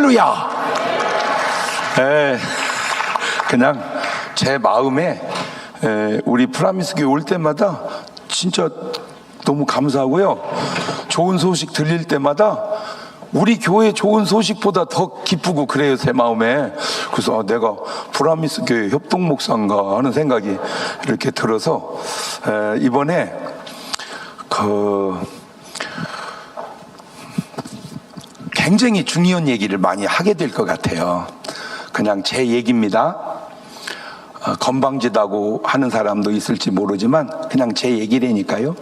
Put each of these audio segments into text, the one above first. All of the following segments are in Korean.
할렐루야. 그냥 제 마음에 우리 프라미스 교회 올 때마다 진짜 너무 감사하고요. 좋은 소식 들릴 때마다 우리 교회 좋은 소식보다 더 기쁘고 그래요, 제 마음에. 그래서 내가 프라미스 교회 협동 목사인가 하는 생각이 이렇게 들어서 이번에 굉장히 중요한 얘기를 많이 하게 될 것 같아요. 그냥 제 얘기입니다. 건방지다고 하는 사람도 있을지 모르지만 그냥 제 얘기라니까요.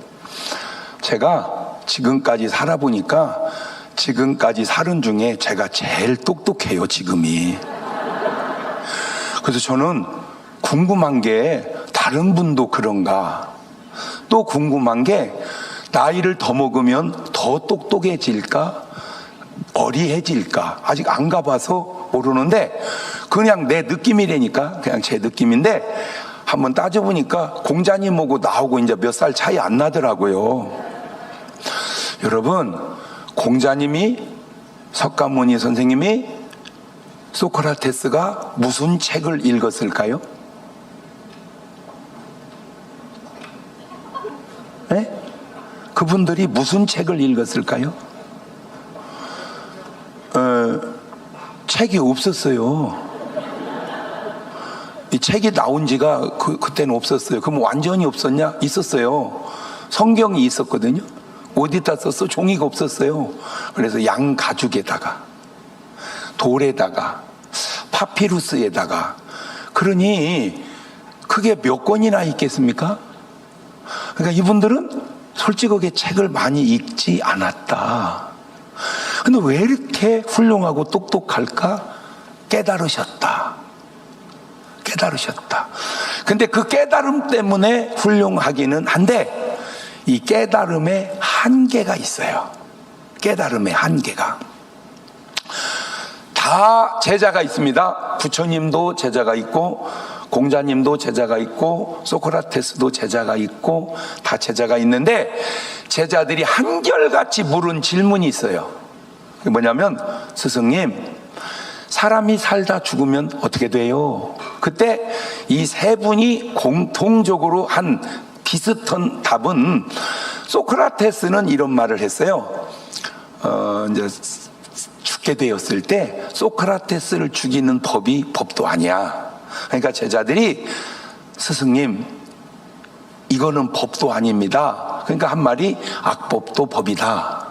제가 지금까지 살아보니까 지금까지 살은 중에 제가 제일 똑똑해요, 지금이. 그래서 저는 궁금한 게 다른 분도 그런가, 또 궁금한 게 나이를 더 먹으면 더 똑똑해질까, 어리해질까, 아직 안 가봐서 모르는데 그냥 내 느낌이라니까, 그냥 제 느낌인데 한번 따져보니까 공자님하고 나하고 이제 몇 살 차이 안 나더라고요. 여러분, 공자님이, 석가모니 선생님이 소크라테스가 무슨 책을 읽었을까요? 네? 그분들이 무슨 책을 읽었을까요? 책이 없었어요. 이 책이 나온 지가 그때는 없었어요. 그럼 완전히 없었냐? 있었어요. 성경이 있었거든요. 어디다 썼어? 종이가 없었어요. 그래서 양 가죽에다가, 돌에다가, 파피루스에다가. 그러니 그게 몇 권이나 있겠습니까? 그러니까 이분들은 솔직하게 책을 많이 읽지 않았다. 근데 왜 이렇게 훌륭하고 똑똑할까? 깨달으셨다. 근데 그 깨달음 때문에 훌륭하기는 한데 이 깨달음에 한계가 있어요. 깨달음의 한계가. 다 제자가 있습니다. 부처님도 제자가 있고, 공자님도 제자가 있고, 소크라테스도 제자가 있고, 다 제자가 있는데 제자들이 한결같이 물은 질문이 있어요. 그게 뭐냐면, 스승님, 사람이 살다 죽으면 어떻게 돼요? 그때 이 세 분이 공통적으로 한 비슷한 답은, 소크라테스는 이런 말을 했어요. 이제 죽게 되었을 때 소크라테스를 죽이는 법이 법도 아니야. 그러니까 제자들이, 스승님, 이거는 법도 아닙니다. 그러니까 한 말이, 악법도 법이다.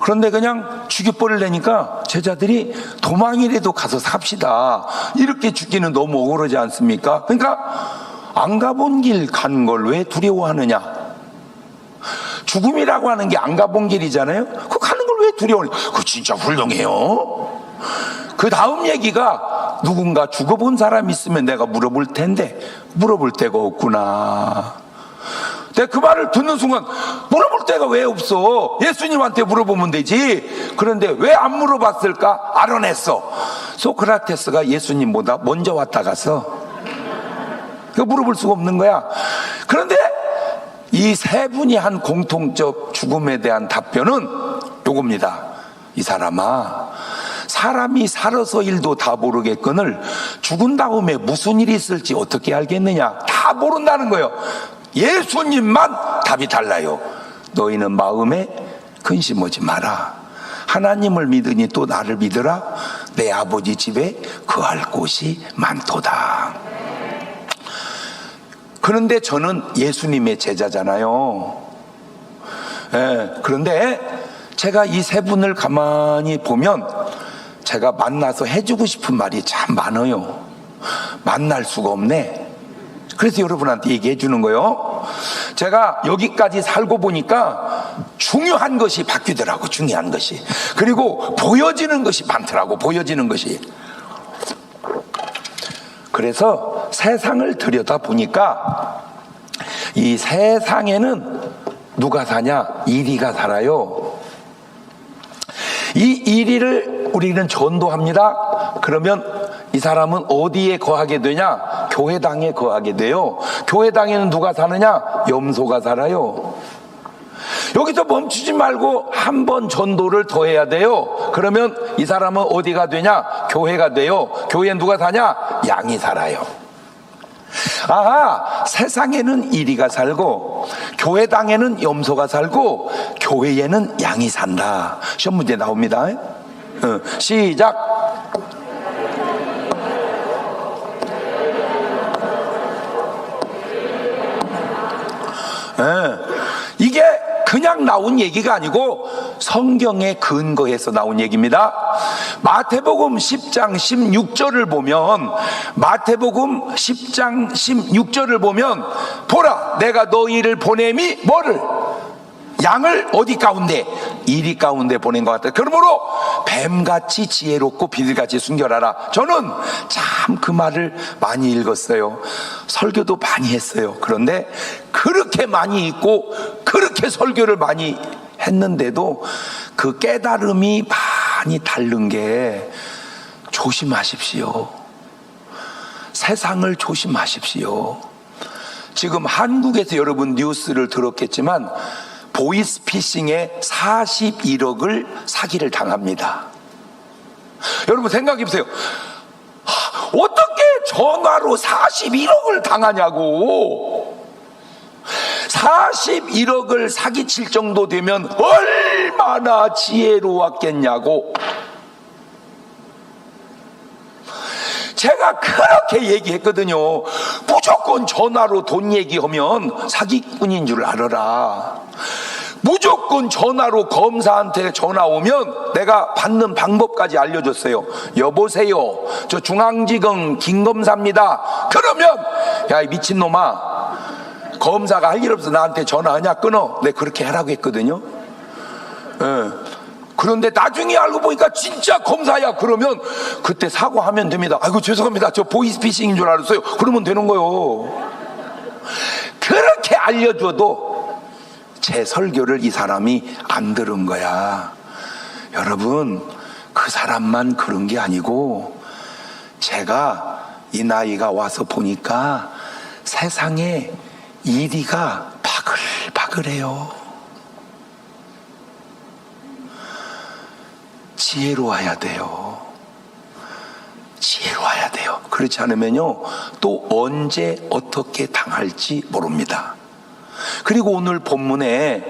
그런데 그냥 죽여버리려니까 제자들이 도망이라도 가서 삽시다, 이렇게 죽기는 너무 억울하지 않습니까? 그러니까 안 가본 길 간 걸 왜 두려워하느냐? 죽음이라고 하는 게 안 가본 길이잖아요. 그 가는 걸 왜 두려워하냐? 그거 진짜 훌륭해요. 그 다음 얘기가, 누군가 죽어본 사람 있으면 내가 물어볼 텐데 물어볼 데가 없구나. 내가 그 말을 듣는 순간, 물어볼 데가 왜 없어? 예수님한테 물어보면 되지. 그런데 왜 안 물어봤을까? 알아냈어. 소크라테스가 예수님보다 먼저 왔다 가서 물어볼 수가 없는 거야. 그런데 이 세 분이 한 공통적 죽음에 대한 답변은 요겁니다. 이 사람아, 사람이 살아서 일도 다 모르겠거늘 죽은 다음에 무슨 일이 있을지 어떻게 알겠느냐? 다 모른다는 거예요. 예수님만 답이 달라요. 너희는 마음에 근심하지 마라. 하나님을 믿으니 또 나를 믿으라. 내 아버지 집에 거할 곳이 많도다. 그런데 저는 예수님의 제자잖아요. 그런데 제가 이 세 분을 가만히 보면 제가 만나서 해주고 싶은 말이 참 많아요. 만날 수가 없네. 그래서 여러분한테 얘기해 주는 거예요. 제가 여기까지 살고 보니까 중요한 것이 바뀌더라고. 중요한 것이. 그리고 보여지는 것이 많더라고. 보여지는 것이. 그래서 세상을 들여다 보니까 이 세상에는 누가 사냐? 이리가 살아요. 이 이리를 우리는 전도합니다. 그러면 이 사람은 어디에 거하게 되냐? 교회당에 거하게 돼요. 교회당에는 누가 사느냐? 염소가 살아요. 여기서 멈추지 말고 한 번 전도를 더 해야 돼요. 그러면 이 사람은 어디가 되냐? 교회가 돼요. 교회에 누가 사냐? 양이 살아요. 아하, 세상에는 이리가 살고 교회당에는 염소가 살고 교회에는 양이 산다. 시험 문제 나옵니다. 시작. 이게 그냥 나온 얘기가 아니고 성경에 근거해서 나온 얘기입니다. 마태복음 10장 16절을 보면, 마태복음 10장 16절을 보면, 보라 내가 너희를 보냄이 뭐를? 양을 어디 가운데? 이리 가운데 보낸 것 같다. 그러므로 뱀같이 지혜롭고 비둘같이 순결하라. 저는 참 그 말을 많이 읽었어요. 설교도 많이 했어요. 그런데 그렇게 많이 읽고 그렇게 설교를 많이 했는데도 그 깨달음이 많이 다른 게, 조심하십시오. 세상을 조심하십시오. 지금 한국에서 여러분 뉴스를 들었겠지만 보이스피싱에 41억을 사기를 당합니다. 여러분 생각해 보세요. 어떻게 전화로 41억을 당하냐고. 41억을 사기칠 정도 되면 얼마나 지혜로웠겠냐고. 제가 그렇게 얘기했거든요. 무조건 전화로 돈 얘기하면 사기꾼인 줄 알아라. 무조건 전화로 검사한테 전화 오면 내가 받는 방법까지 알려줬어요. 여보세요, 저 중앙지검 김검사입니다. 그러면 야 이 미친놈아, 검사가 할 일 없어 나한테 전화하냐? 끊어. 내가 그렇게 하라고 했거든요. 그런데 나중에 알고 보니까 진짜 검사야. 그러면 그때 사과하면 됩니다. 아이고 죄송합니다, 저 보이스피싱인 줄 알았어요. 그러면 되는 거요. 그렇게 알려줘도 제 설교를 이 사람이 안 들은 거야. 여러분, 그 사람만 그런 게 아니고 제가 이 나이가 와서 보니까 세상에 이리가 바글바글해요. 지혜로워야 돼요. 지혜로워야 돼요. 그렇지 않으면요 또 언제 어떻게 당할지 모릅니다. 그리고 오늘 본문에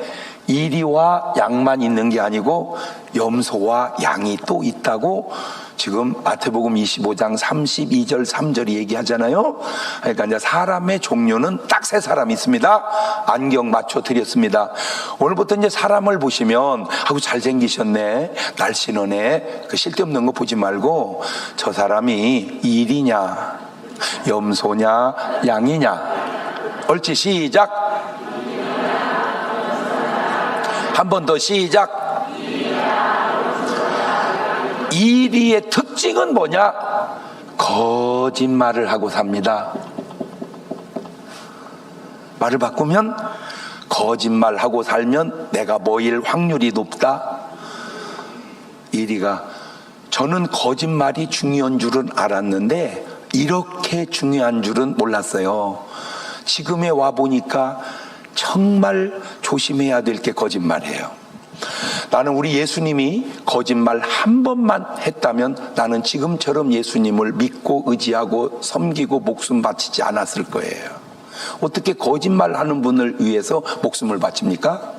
이리와 양만 있는 게 아니고 염소와 양이 또 있다고 지금 마태복음 25장 32절 3절이 얘기하잖아요. 그러니까 이제 사람의 종류는 딱 세 사람이 있습니다. 안경 맞춰 드렸습니다. 오늘부터 이제 사람을 보시면 아이고 잘생기셨네, 날씬하네, 그 쓸데없는 거 보지 말고 저 사람이 이리냐 염소냐 양이냐. 옳지, 시작. 한 번 더 시작. 이리의 특징은 뭐냐? 거짓말을 하고 삽니다. 말을 바꾸면 거짓말하고 살면 내가 뭐일 확률이 높다. 이리가, 저는 거짓말이 중요한 줄은 알았는데 이렇게 중요한 줄은 몰랐어요. 지금에 와 보니까 정말 조심해야 될 게 거짓말이에요. 나는 우리 예수님이 거짓말 한 번만 했다면 나는 지금처럼 예수님을 믿고 의지하고 섬기고 목숨 바치지 않았을 거예요. 어떻게 거짓말하는 분을 위해서 목숨을 바칩니까?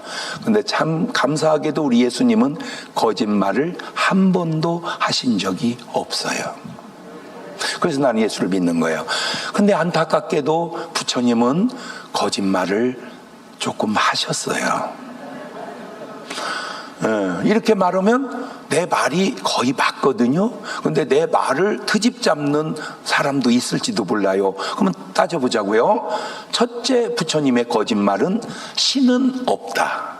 근데 참 감사하게도 우리 예수님은 거짓말을 한 번도 하신 적이 없어요. 그래서 나는 예수를 믿는 거예요. 근데 안타깝게도 부처님은 거짓말을 조금 하셨어요. 이렇게 말하면 내 말이 거의 맞거든요. 근데 내 말을 트집 잡는 사람도 있을지도 몰라요. 그러면 따져보자고요. 첫째, 부처님의 거짓말은 신은 없다.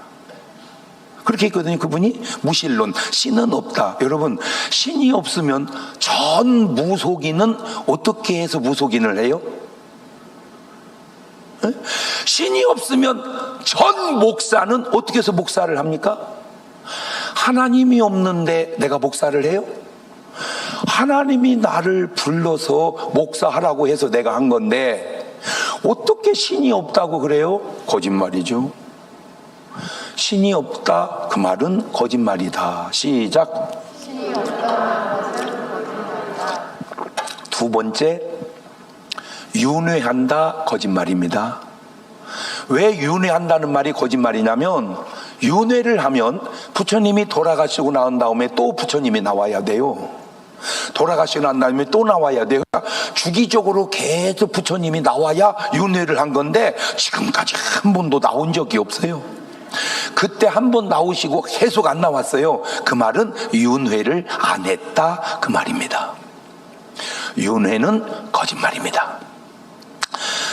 그렇게 했거든요. 그분이 무신론, 신은 없다. 여러분, 신이 없으면 전 무속인은 어떻게 해서 무속인을 해요? 신이 없으면 전 목사는 어떻게 해서 목사를 합니까? 하나님이 없는데 내가 목사를 해요? 하나님이 나를 불러서 목사하라고 해서 내가 한 건데 어떻게 신이 없다고 그래요? 거짓말이죠. 신이 없다 그 말은 거짓말이다. 시작. 두 번째, 윤회한다 거짓말입니다. 왜 윤회한다는 말이 거짓말이냐면, 윤회를 하면 부처님이 돌아가시고 나온 다음에 또 부처님이 나와야 돼요. 돌아가시고 난 다음에 또 나와야 돼요. 주기적으로 계속 부처님이 나와야 윤회를 한 건데, 지금까지 한 번도 나온 적이 없어요. 그때 한 번 나오시고 계속 안 나왔어요. 그 말은 윤회를 안 했다 그 말입니다. 윤회는 거짓말입니다.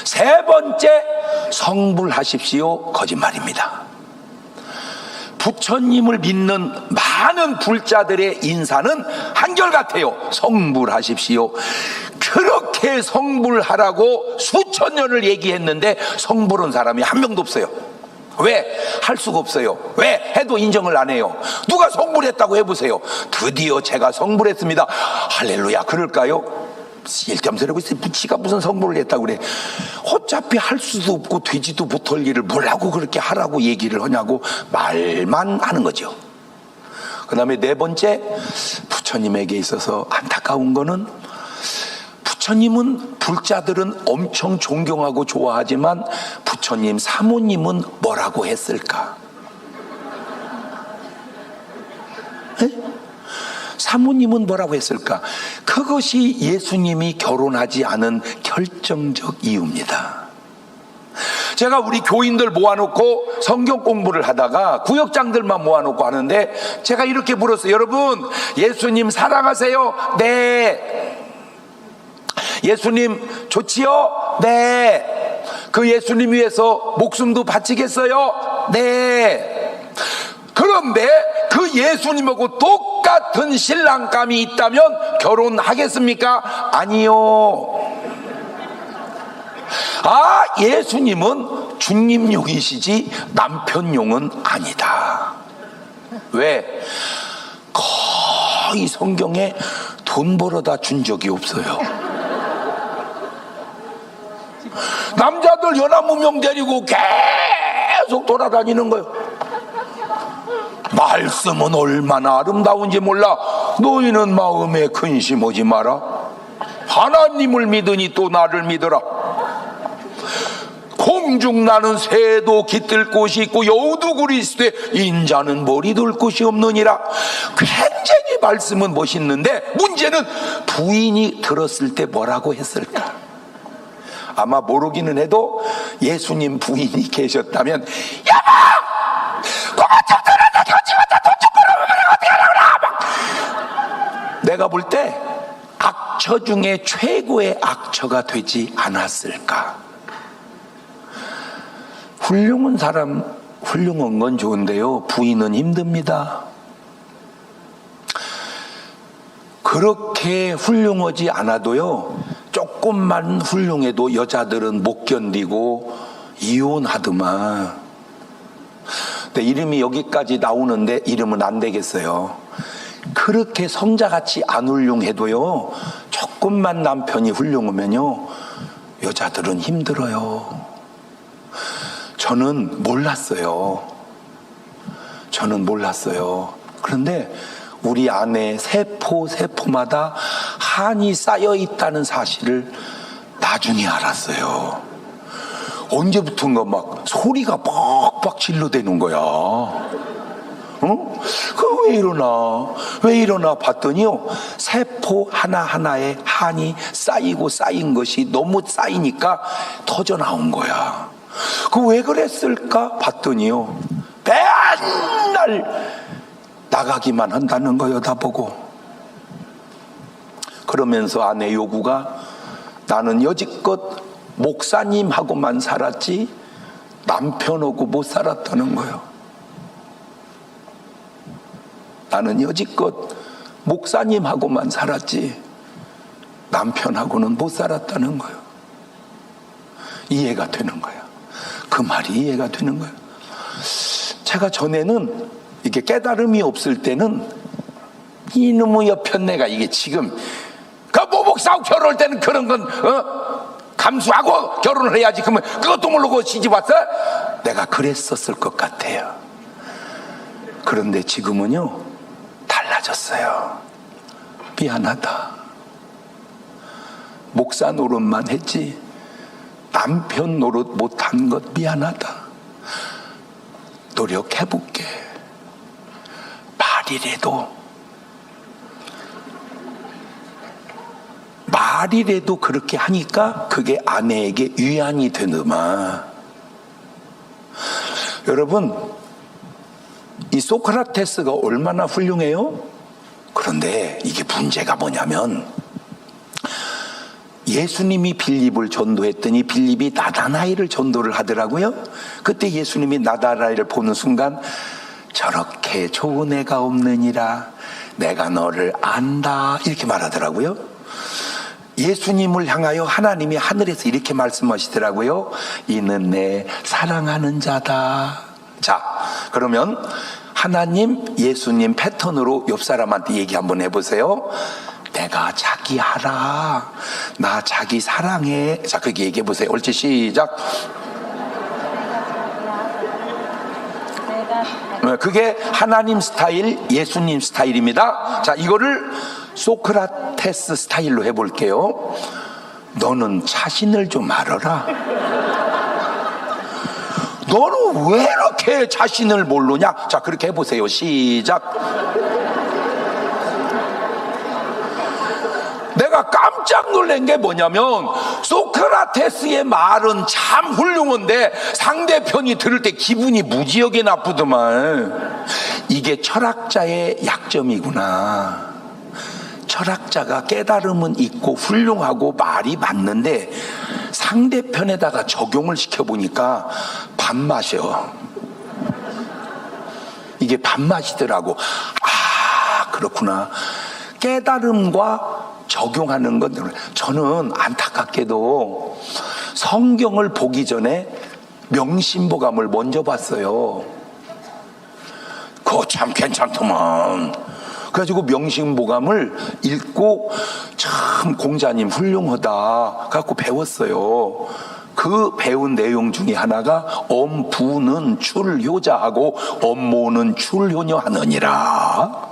세 번째, 성불하십시오 거짓말입니다. 부처님을 믿는 많은 불자들의 인사는 한결같아요. 성불하십시오. 그렇게 성불하라고 수천 년을 얘기했는데 성불한 사람이 한 명도 없어요. 왜? 할 수가 없어요. 왜? 해도 인정을 안 해요. 누가 성불했다고 해보세요. 드디어 제가 성불했습니다. 할렐루야. 그럴까요? 일점세라고 있어요. 지가 무슨 성불을 했다고 그래. 어차피 할 수도 없고 되지도 못할 일을 뭐라고 그렇게 하라고 얘기를 하냐고 말만 하는 거죠. 그 다음에 네 번째, 부처님에게 있어서 안타까운 거는, 부처님은 불자들은 엄청 존경하고 좋아하지만 부처님 사모님은 뭐라고 했을까? 에? 사모님은 뭐라고 했을까? 그것이 예수님이 결혼하지 않은 결정적 이유입니다. 제가 우리 교인들 모아놓고 성경 공부를 하다가 구역장들만 모아놓고 하는데, 제가 이렇게 물었어요. 여러분, 예수님 사랑하세요? 네. 예수님 좋지요? 네. 그 예수님 위해서 목숨도 바치겠어요? 네. 그런데 그 예수님하고 똑같은 신랑감이 있다면 결혼하겠습니까? 아니요. 아, 예수님은 주님용이시지 남편용은 아니다. 왜? 거의 성경에 돈 벌어다 준 적이 없어요. 남자들 연하무명 데리고 계속 돌아다니는 거예요. 말씀은 얼마나 아름다운지 몰라. 너희는 마음에 근심하지 마라. 하나님을 믿으니 또 나를 믿어라. 공중 나는 새도 깃들 곳이 있고 여우도 그리스되 인자는 머리 둘 곳이 없느니라. 굉장히 말씀은 멋있는데, 문제는 부인이 들었을 때 뭐라고 했을까? 아마 모르기는 해도 예수님 부인이 계셨다면, 여보! 그만 좀 들어라! 돈 좀 벌어보면 어떻게 하려고! 내가 볼 때 악처 중에 최고의 악처가 되지 않았을까? 훌륭한 사람, 훌륭한 건 좋은데요, 부인은 힘듭니다. 그렇게 훌륭하지 않아도요, 조금만 훌륭해도 여자들은 못 견디고 이혼하더만. 근데 이름이 여기까지 나오는데 이름은 안 되겠어요. 그렇게 성자같이 안 훌륭해도요, 조금만 남편이 훌륭하면요, 여자들은 힘들어요. 저는 몰랐어요. 그런데 우리 안에 세포마다 한이 쌓여 있다는 사실을 나중에 알았어요. 언제부턴가 막 소리가 빡빡 질러대는 거야. 그 왜 이러나 봤더니요, 세포 하나하나에 한이 쌓인 것이 너무 쌓이니까 터져 나온 거야. 그 왜 그랬을까 봤더니요, 맨날 나가기만 한다는 거요, 나보고. 그러면서 아내 요구가, 나는 여지껏 목사님하고만 살았지 남편하고 못 살았다는 거요. 나는 여지껏 목사님하고만 살았지 남편하고는 못 살았다는 거요. 이해가 되는 거야. 그 말이 이해가 되는 거예요. 제가 전에는 이게 깨달음이 없을 때는 이놈의 옆편내가 이게 지금 그 모복사하고 결혼할 때는 그런 건 감수하고 결혼을 해야지. 그러면 그것도 모르고 시집 왔어? 내가 그랬었을 것 같아요. 그런데 지금은요, 달라졌어요. 미안하다. 목사 노릇만 했지 남편 노릇 못한 것 미안하다. 노력해볼게. 말이라도 그렇게 하니까 그게 아내에게 위안이 되더만. 여러분, 이 소크라테스가 얼마나 훌륭해요? 그런데 이게 문제가 뭐냐면, 예수님이 빌립을 전도했더니 빌립이 나다나엘을 전도를 하더라고요. 그때 예수님이 나다나엘을 보는 순간, 저렇게 좋은 애가 없느니라 내가 너를 안다, 이렇게 말하더라고요. 예수님을 향하여 하나님이 하늘에서 이렇게 말씀하시더라고요. 이는 내 사랑하는 자다. 자, 그러면 하나님, 예수님 패턴으로 옆 사람한테 얘기 한번 해보세요. 내가 자기 하라. 나 자기 사랑해. 자, 그렇게 얘기해 보세요. 옳지, 시작. 그게 하나님 스타일, 예수님 스타일입니다. 자, 이거를 소크라테스 스타일로 해볼게요. 너는 자신을 좀 알아라. 너는 왜 이렇게 자신을 모르냐? 자, 그렇게 해보세요. 시작. 내가 깜짝 놀란 게 뭐냐면, 소크라테스의 말은 참 훌륭한데 상대편이 들을 때 기분이 무지하게 나쁘더만. 이게 철학자의 약점이구나. 철학자가 깨달음은 있고 훌륭하고 말이 맞는데 상대편에다가 적용을 시켜보니까 밥맛이요. 이게 밥맛이더라고. 아, 그렇구나. 깨달음과 적용하는 건, 저는 안타깝게도 성경을 보기 전에 명심보감을 먼저 봤어요. 그거 참 괜찮더만. 그래가지고 명심보감을 읽고 참 공자님 훌륭하다 갖고 배웠어요. 그 배운 내용 중에 하나가 엄부는 출효자하고 엄모는 출효녀 하느니라.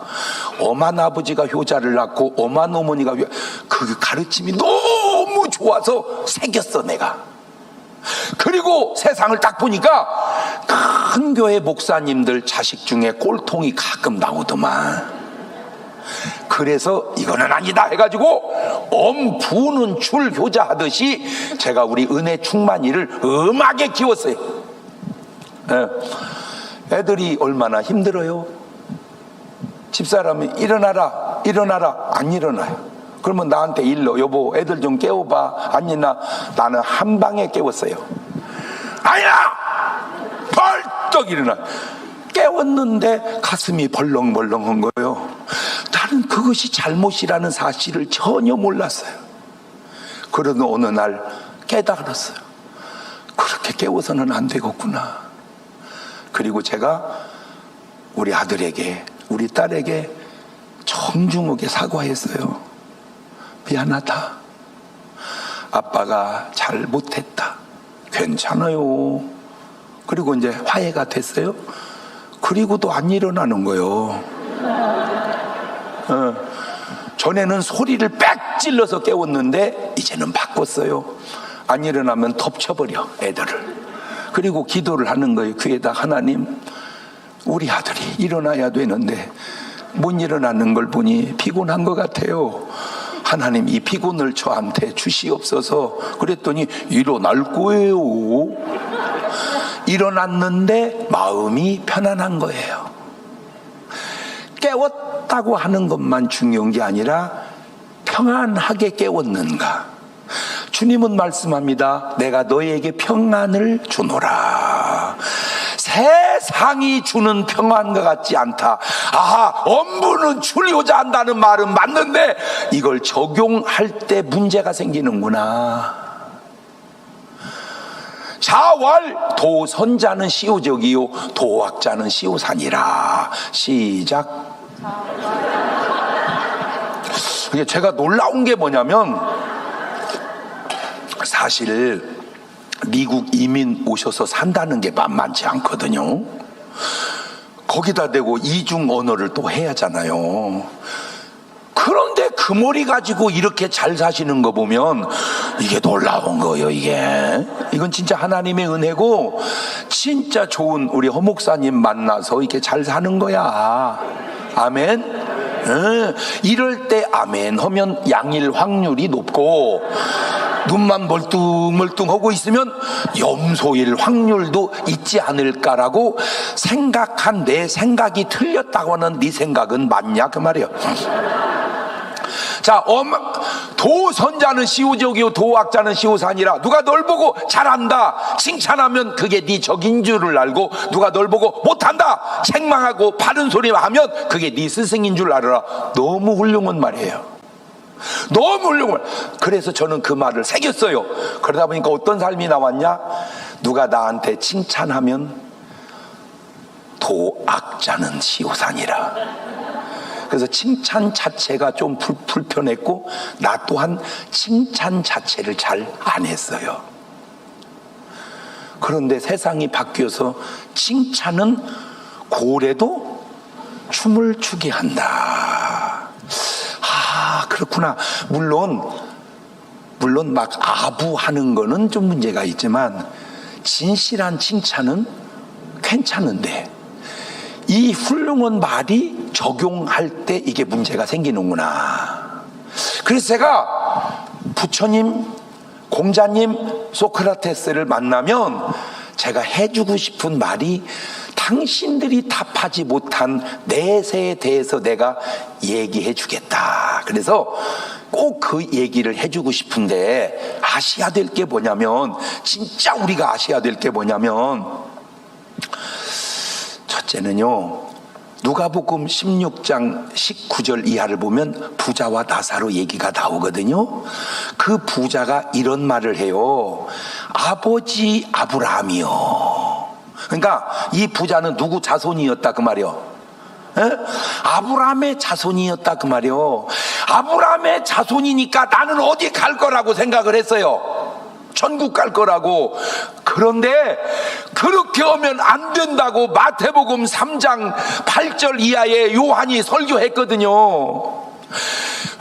엄한 아버지가 효자를 낳고 엄한 어머니가 그 가르침이 너무 좋아서 새겼어 내가. 그리고 세상을 딱 보니까 큰 교회 목사님들 자식 중에 꼴통이 가끔 나오더만. 그래서 이거는 아니다 해가지고 엄부는 출효자 하듯이 제가 우리 은혜 충만이를 음하게 키웠어요. 애들이 얼마나 힘들어요. 집사람이 일어나라 안 일어나요. 그러면 나한테 일러, 여보 애들 좀 깨워봐. 안 일어나. 나는 한 방에 깨웠어요. 아니야, 벌떡 일어나. 깨웠는데 가슴이 벌렁벌렁한 거예요. 나는 그것이 잘못이라는 사실을 전혀 몰랐어요. 그러던 어느 날 깨달았어요. 그렇게 깨워서는 안 되겠구나. 그리고 제가 우리 아들에게, 우리 딸에게 정중하게 사과했어요. 미안하다. 아빠가 잘 못했다. 괜찮아요. 그리고 이제 화해가 됐어요. 그리고도 안 일어나는 거예요. 전에는 소리를 빽 찔러서 깨웠는데 이제는 바꿨어요. 안 일어나면 덮쳐버려 애들을. 그리고 기도를 하는 거예요. 귀에다, 하나님, 우리 아들이 일어나야 되는데 못 일어나는 걸 보니 피곤한 것 같아요. 하나님, 이 피곤을 저한테 주시옵소서. 그랬더니 일어날 거예요. 일어났는데 마음이 편안한 거예요. 깨웠다고 하는 것만 중요한 게 아니라 평안하게 깨웠는가. 주님은 말씀합니다. 내가 너에게 평안을 주노라. 세상이 주는 평안과 같지 않다. 아, 엄부는 출효자 한다는 말은 맞는데 이걸 적용할 때 문제가 생기는구나. 자왈 도선자는 시오적이요 도학자는 시오산이라. 시작. 이게 제가 놀라운 게 뭐냐면, 사실 미국 이민 오셔서 산다는 게 만만치 않거든요. 거기다 대고 이중 언어를 또 해야 하잖아요. 그런데 그 머리 가지고 이렇게 잘 사시는 거 보면 이게 놀라운 거예요. 이건 진짜 하나님의 은혜고, 진짜 좋은 우리 허 목사님 만나서 이렇게 잘 사는 거야. 아멘. 이럴 때 아멘 하면 양일 확률이 높고, 눈만 멀뚱멀뚱하고 있으면 염소일 확률도 있지 않을까라고 생각한 내 생각이 틀렸다고 하는 네 생각은 맞냐 그 말이에요. 자, 도선자는 시우적이요 도학자는 시우산이라. 누가 널 보고 잘한다 칭찬하면 그게 네 적인 줄을 알고, 누가 널 보고 못한다 책망하고 바른 소리만 하면 그게 네 스승인 줄 알아라. 너무 훌륭한 말이에요. 너무 훌륭한 말. 그래서 저는 그 말을 새겼어요. 그러다 보니까 어떤 삶이 나왔냐? 누가 나한테 칭찬하면 도학자는 시우산이라. 그래서 칭찬 자체가 좀 불편했고, 나 또한 칭찬 자체를 잘 안 했어요. 그런데 세상이 바뀌어서 칭찬은 고래도 춤을 추게 한다. 아, 그렇구나. 물론 막 아부하는 거는 좀 문제가 있지만 진실한 칭찬은 괜찮은데, 이 훌륭한 말이 적용할 때 이게 문제가 생기는구나. 그래서 제가 부처님, 공자님, 소크라테스를 만나면 제가 해주고 싶은 말이 당신들이 답하지 못한 내세에 대해서 내가 얘기해 주겠다. 그래서 꼭 그 얘기를 해주고 싶은데, 아셔야 될 게 뭐냐면, 진짜 우리가 아셔야 될 게 뭐냐면, 첫째는요, 누가복음 16장 19절 이하를 보면 부자와 나사로 얘기가 나오거든요. 그 부자가 이런 말을 해요. 아버지 아브라함이요. 그러니까 이 부자는 누구 자손이었다 그 말이요? 아브라함의 자손이었다 그 말이요. 아브라함의 자손이니까 나는 어디 갈 거라고 생각을 했어요. 천국 갈 거라고. 그런데 그렇게 하면 안 된다고 마태복음 3장 8절 이하에 요한이 설교했거든요.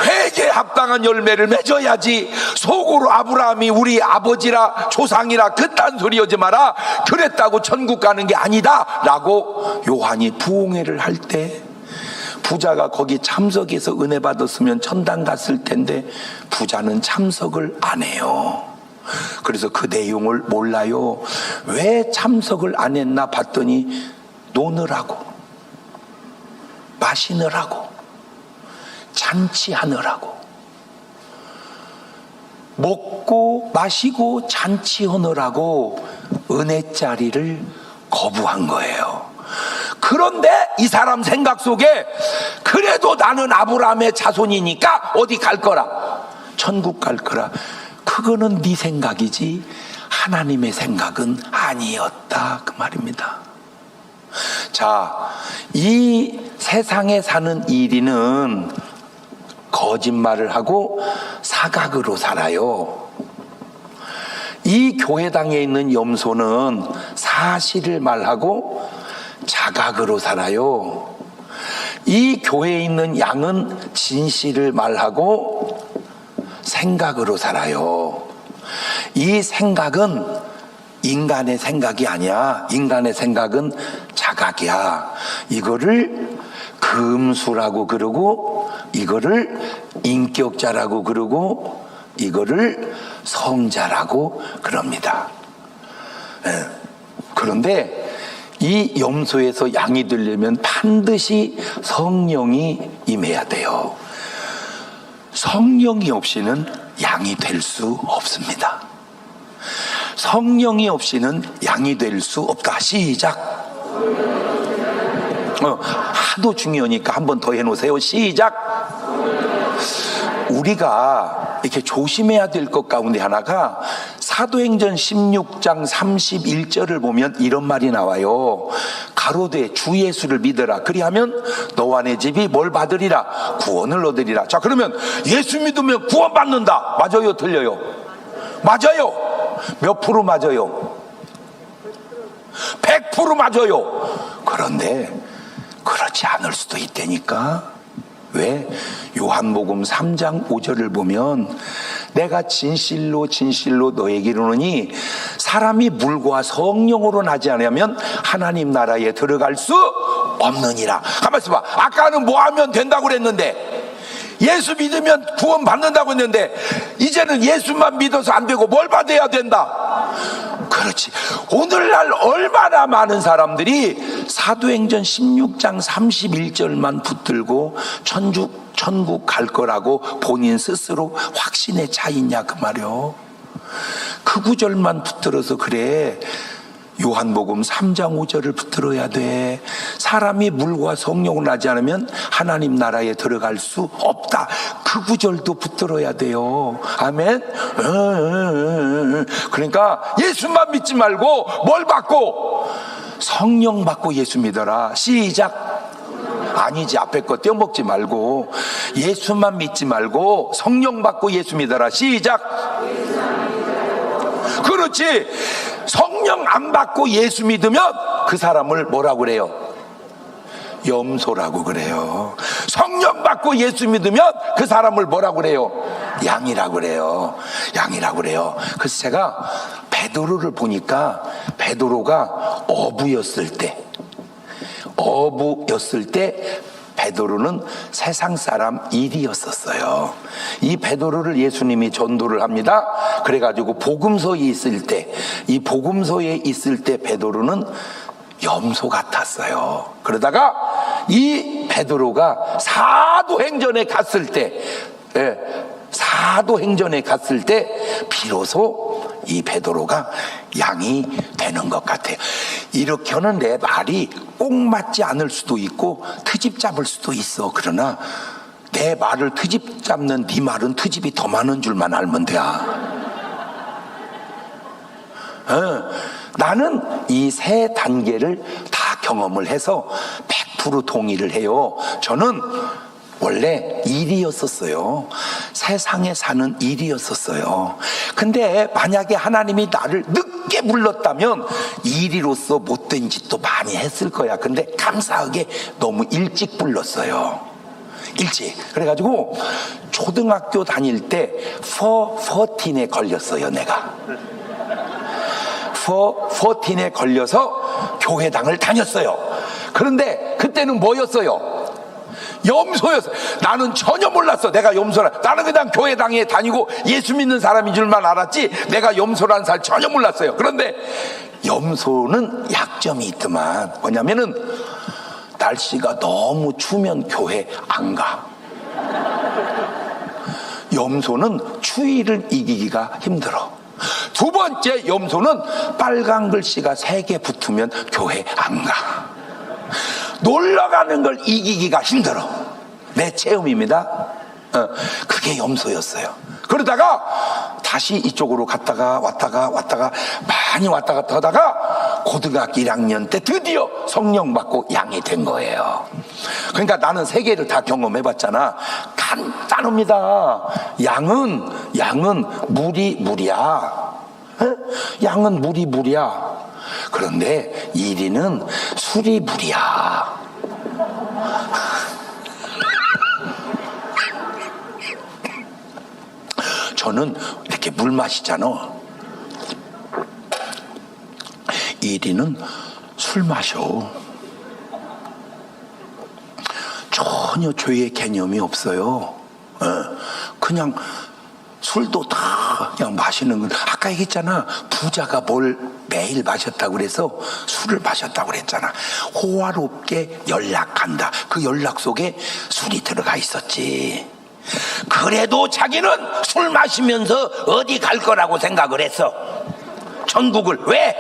회개에 합당한 열매를 맺어야지, 속으로 아브라함이 우리 아버지라 조상이라 그딴 소리 하지 마라, 그랬다고 천국 가는 게 아니다 라고 요한이 부흥회를 할 때, 부자가 거기 참석해서 은혜 받았으면 천당 갔을 텐데 부자는 참석을 안 해요. 그래서 그 내용을 몰라요. 왜 참석을 안 했나 봤더니 노느라고, 마시느라고, 잔치하느라고, 먹고 마시고 잔치하느라고 은혜자리를 거부한 거예요. 그런데 이 사람 생각 속에 그래도 나는 아브라함의 자손이니까 어디 갈 거라, 천국 갈 거라. 그거는 네 생각이지 하나님의 생각은 아니었다 그 말입니다. 자, 이 세상에 사는 이리는 거짓말을 하고 사각으로 살아요. 이 교회당에 있는 염소는 사실을 말하고 자각으로 살아요. 이 교회에 있는 양은 진실을 말하고 생각으로 살아요. 이 생각은 인간의 생각이 아니야. 인간의 생각은 자각이야. 이거를 금수라고 그러고, 이거를 인격자라고 그러고, 이거를 성자라고 그럽니다. 그런데 이 염소에서 양이 되려면 반드시 성령이 임해야 돼요. 성령이 없이는 양이 될 수 없습니다. 성령이 없이는 양이 될 수 없다. 시작. 하도 중요하니까 한 번 더 해놓으세요. 시작. 우리가 이렇게 조심해야 될 것 가운데 하나가 사도행전 16장 31절을 보면 이런 말이 나와요. 가로되 주 예수를 믿어라. 그리하면 너와 내 집이 뭘 받으리라? 구원을 얻으리라. 자, 그러면 예수 믿으면 구원 받는다. 맞아요? 틀려요? 맞아요. 몇 프로 맞아요? 100% 맞아요. 그런데 그렇지 않을 수도 있다니까. 왜? 요한복음 3장 5절을 보면 내가 진실로 진실로 너에게 이르노니 사람이 물과 성령으로 나지 않으면 하나님 나라에 들어갈 수 없느니라. 가만 있어봐. 아까는 뭐 하면 된다고 그랬는데, 예수 믿으면 구원 받는다고 했는데, 이제는 예수만 믿어서 안 되고 뭘 받아야 된다? 그렇지. 오늘날 얼마나 많은 사람들이 사도행전 16장 31절만 붙들고 천국 갈 거라고 본인 스스로 확신에 차 있냐 그 말이요. 그 구절만 붙들어서 그래. 요한복음 3장 5절을 붙들어야 돼. 사람이 물과 성령으로 나지 않으면 하나님 나라에 들어갈 수 없다. 그 구절도 붙들어야 돼요. 아멘. 그러니까 예수만 믿지 말고 뭘 받고? 성령 받고 예수 믿어라. 시작. 아니지, 앞에 거 떼어먹지 말고 예수만 믿지 말고 성령 받고 예수 믿어라. 시작. 그렇지. 성령 안 받고 예수 믿으면 그 사람을 뭐라고 그래요? 염소라고 그래요. 성령 받고 예수 믿으면 그 사람을 뭐라고 그래요? 양이라고 그래요. 양이라고 그래요. 그래서 제가 베드로를 보니까 베드로가 어부였을 때 베드로는 세상 사람 1위였었어요. 이 베드로를 예수님이 전도를 합니다. 그래가지고 복음서에 있을 때, 이 복음서에 있을 때 베드로는 염소 같았어요. 그러다가 이 베드로가 사도행전에 갔을 때, 비로소 이 베드로가 양이 되는 것 같아요. 이렇게는 내 말이 꼭 맞지 않을 수도 있고 트집 잡을 수도 있어. 그러나 내 말을 트집 잡는 네 말은 트집이 더 많은 줄만 알면 돼. 나는 이 세 단계를 다 경험을 해서 100% 동의를 해요. 저는 원래 일이었었어요. 세상에 사는 일이었었어요. 근데 만약에 하나님이 나를 늦게 불렀다면 일이로서 못된 짓도 많이 했을 거야. 근데 감사하게 너무 일찍 불렀어요. 일찍. 그래가지고 초등학교 다닐 때 14에 걸렸어요. 내가 14에 걸려서 교회당을 다녔어요. 그런데 그때는 뭐였어요? 염소였어. 나는 전혀 몰랐어. 내가 염소라. 나는 그냥 교회당에 다니고 예수 믿는 사람인 줄만 알았지 내가 염소라는 사실 전혀 몰랐어요. 그런데 염소는 약점이 있더만. 뭐냐면은 날씨가 너무 추우면 교회 안 가. 염소는 추위를 이기기가 힘들어. 두 번째, 염소는 빨간 글씨가 3개 붙으면 교회 안 가. 놀러 가는 걸 이기기가 힘들어. 내 체험입니다. 그게 염소였어요. 그러다가 다시 이쪽으로 갔다가 왔다가 많이 왔다 갔다 하다가 고등학교 1학년 때 드디어 성령 받고 양이 된 거예요. 그러니까 나는 3개를 다 경험해 봤잖아. 간단합니다. 양은 물이야. 양은 물이야. 그런데 1위는 술이 물이야. 저는 이렇게 물 마시잖아. 1위는 술 마셔. 전혀 죄의 개념이 없어요. 그냥 술도 다 그냥 마시는 건. 아까 얘기했잖아. 부자가 뭘 매일 마셨다고 그래서 술을 마셨다고 그랬잖아. 호화롭게 연락한다. 그 연락 속에 술이 들어가 있었지. 그래도 자기는 술 마시면서 어디 갈 거라고 생각을 했어. 천국을. 왜?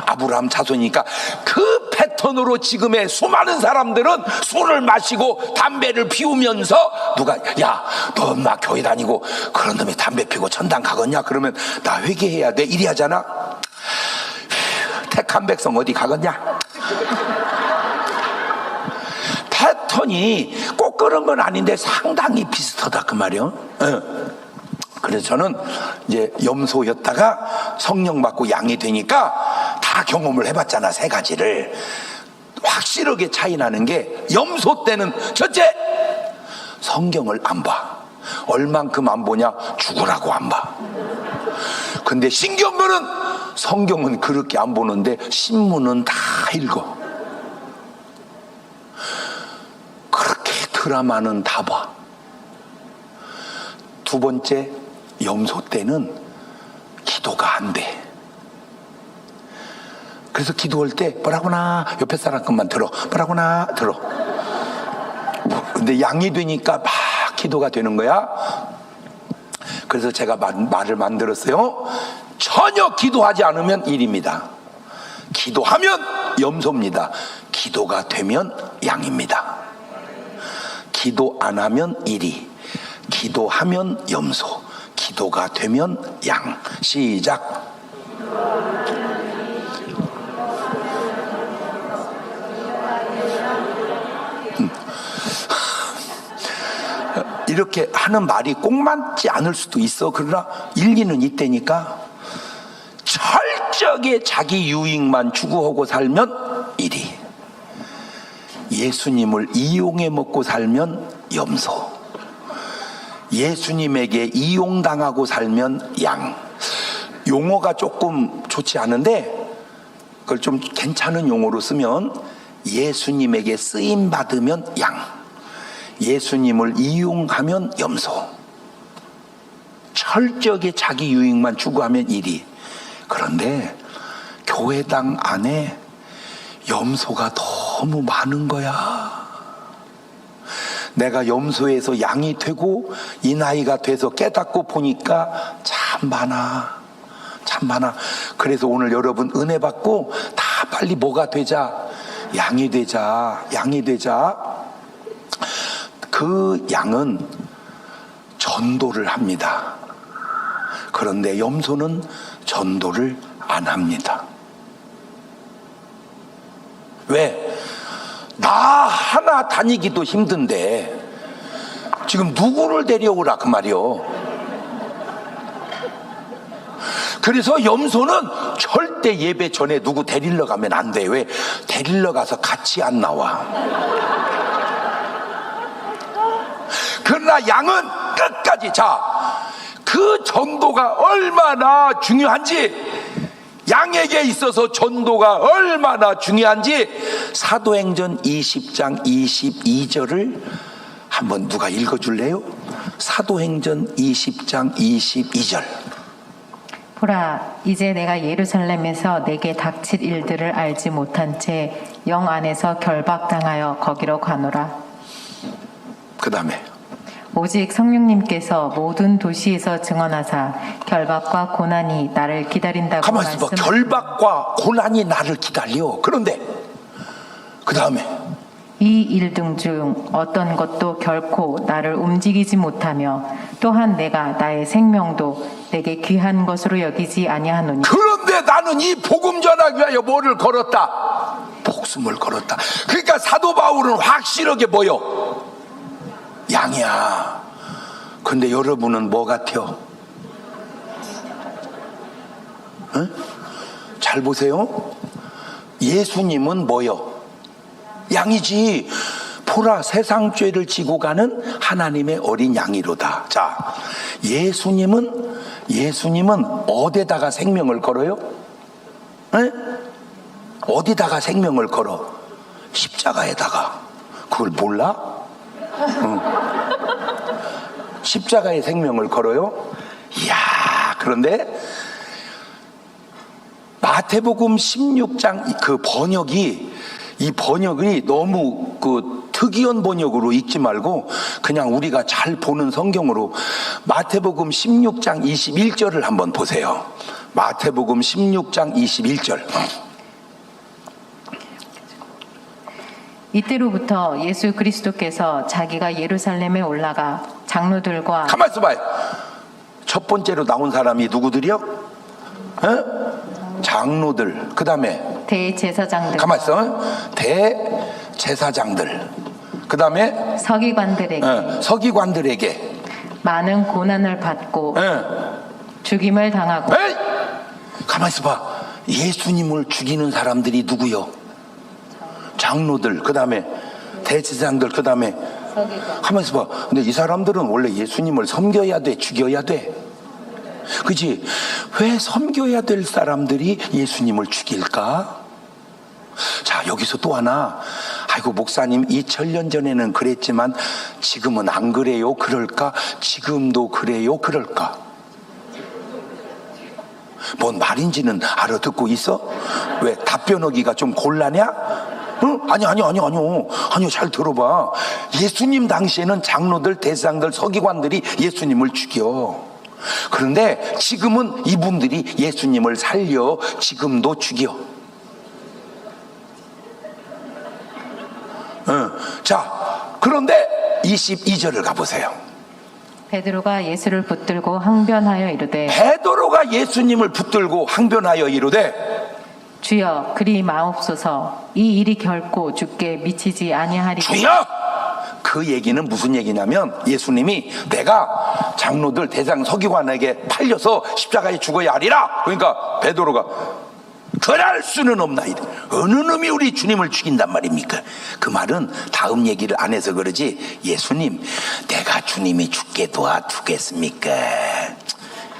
아브라함 자손이니까. 그 패턴으로 지금의 수많은 사람들은 술을 마시고 담배를 피우면서 누가 야, 너 엄마 교회 다니고 그런 놈이 담배 피고 천당 가겠냐? 그러면 나 회개해야 돼. 이리 하잖아. 택한 백성 어디 가겠냐? 패턴이 꼭 그런 건 아닌데 상당히 비슷하다 그 말이요. 그래서 저는 이제 염소였다가 성령 받고 양이 되니까 다 경험을 해봤잖아. 3가지를. 확실하게 차이 나는 게, 염소 때는 첫째, 성경을 안 봐. 얼만큼 안 보냐? 죽으라고 안 봐. 근데 신경들은 성경은 그렇게 안 보는데 신문은 다 읽어. 그렇게 드라마는 다 봐. 두 번째, 염소 때는 기도가 안 돼. 그래서 기도할 때 뭐라구나, 옆에 사람 것만 들어, 뭐라구나 들어. 근데 양이 되니까 막 기도가 되는 거야. 그래서 제가 말을 만들었어요. 전혀 기도하지 않으면 일입니다. 기도하면 염소입니다. 기도가 되면 양입니다. 기도 안 하면 일이, 기도하면 염소, 기도가 되면 양. 시작. 이렇게 하는 말이 꼭 맞지 않을 수도 있어. 그러나 일리는 있다니까. 철저하게 자기 유익만 추구하고 살면 일이, 예수님을 이용해 먹고 살면 염소, 예수님에게 이용당하고 살면 양. 용어가 조금 좋지 않은데 그걸 좀 괜찮은 용어로 쓰면, 예수님에게 쓰임 받으면 양, 예수님을 이용하면 염소. 철저하게 자기 유익만 추구하면 일이. 그런데 교회당 안에 염소가 너무 많은 거야. 내가 염소에서 양이 되고 이 나이가 돼서 깨닫고 보니까 참 많아. 참 많아. 그래서 오늘 여러분 은혜 받고 다 빨리 뭐가 되자? 양이 되자. 양이 되자. 그 양은 전도를 합니다. 그런데 염소는 전도를 안 합니다. 왜? 나 하나 다니기도 힘든데 지금 누구를 데려오라 그 말이요. 그래서 염소는 절대 예배 전에 누구 데리러 가면 안 돼. 왜? 데리러 가서 같이 안 나와. 그러나 양은 끝까지. 자, 그 전도가 얼마나 중요한지, 양에게 있어서 전도가 얼마나 중요한지 사도행전 20장 22절을 한번 누가 읽어줄래요? 사도행전 20장 22절. 보라, 이제 내가 예루살렘에서 내게 닥칠 일들을 알지 못한 채 영 안에서 결박당하여 거기로 가노라. 그 다음에 오직 성령님께서 모든 도시에서 증언하사 결박과 고난이 나를 기다린다고 가만히 있어봐. 결박과 고난이 나를 기다려. 그런데 그 다음에 이 일등 중 어떤 것도 결코 나를 움직이지 못하며 또한 내가 나의 생명도 내게 귀한 것으로 여기지 아니하노니. 그런데 나는 이 복음 전하기 위하여 뭐를 걸었다? 목숨을 걸었다. 그러니까 사도 바울은 확실하게 뭐요? 양이야. 근데 여러분은 뭐 같아요? 응? 잘 보세요. 예수님은 뭐요? 양이지. 보라, 세상 죄를 지고 가는 하나님의 어린 양이로다. 자, 예수님은 어디다가 생명을 걸어요? 에? 어디다가 생명을 걸어? 십자가에다가. 그걸 몰라? 응. 십자가에 생명을 걸어요? 이야, 그런데 마태복음 16장 그 번역이, 이 번역이 너무 그 특이한 번역으로 읽지 말고 그냥 우리가 잘 보는 성경으로 마태복음 16장 21절을 한번 보세요. 마태복음 16장 21절. 이때로부터 예수 그리스도께서 자기가 예루살렘에 올라가 장로들과 가만히 있어봐요. 첫 번째로 나온 사람이 누구들이요? 장로들. 그 다음에 대제사장들, 가만히 있어. 대제사장들. 그 다음에 서기관들에게 많은 고난을 받고 죽임을 당하고. 에이! 가만히 있어봐. 예수님을 죽이는 사람들이 누구요? 장로들, 그 다음에 대제사장들, 그 다음에 가만있어 봐. 근데 이 사람들은 원래 예수님을 섬겨야 돼, 죽여야 돼? 그치? 왜 섬겨야 될 사람들이 예수님을 죽일까? 자, 여기서 또 하나. 아이고, 목사님 2000년 전에는 그랬지만 지금은 안 그래요? 그럴까? 지금도 그래요? 그럴까? 뭔 말인지는 알아듣고 있어? 왜 답변하기가 좀 곤란해? 응? 아니요, 잘 들어봐. 예수님 당시에는 장로들, 대제사장들, 서기관들이 예수님을 죽여. 그런데 지금은 이분들이 예수님을 살려 지금도 죽여. 자, 그런데 22절을 가보세요. 베드로가 예수를 붙들고 항변하여 이르되 베드로가 예수님을 붙들고 항변하여 이르되 주여 그리 마옵소서 이 일이 결코 주께 미치지 아니하리고. 주여! 그 얘기는 무슨 얘기냐면 예수님이 내가 장로들, 대장, 서기관에게 팔려서 십자가에 죽어야 하리라. 그러니까 베드로가 그럴 수는 없나이다. 어느 놈이 우리 주님을 죽인단 말입니까? 그 말은 다음 얘기를 안 해서 그러지, 예수님 내가 주님이 죽게 도와두겠습니까?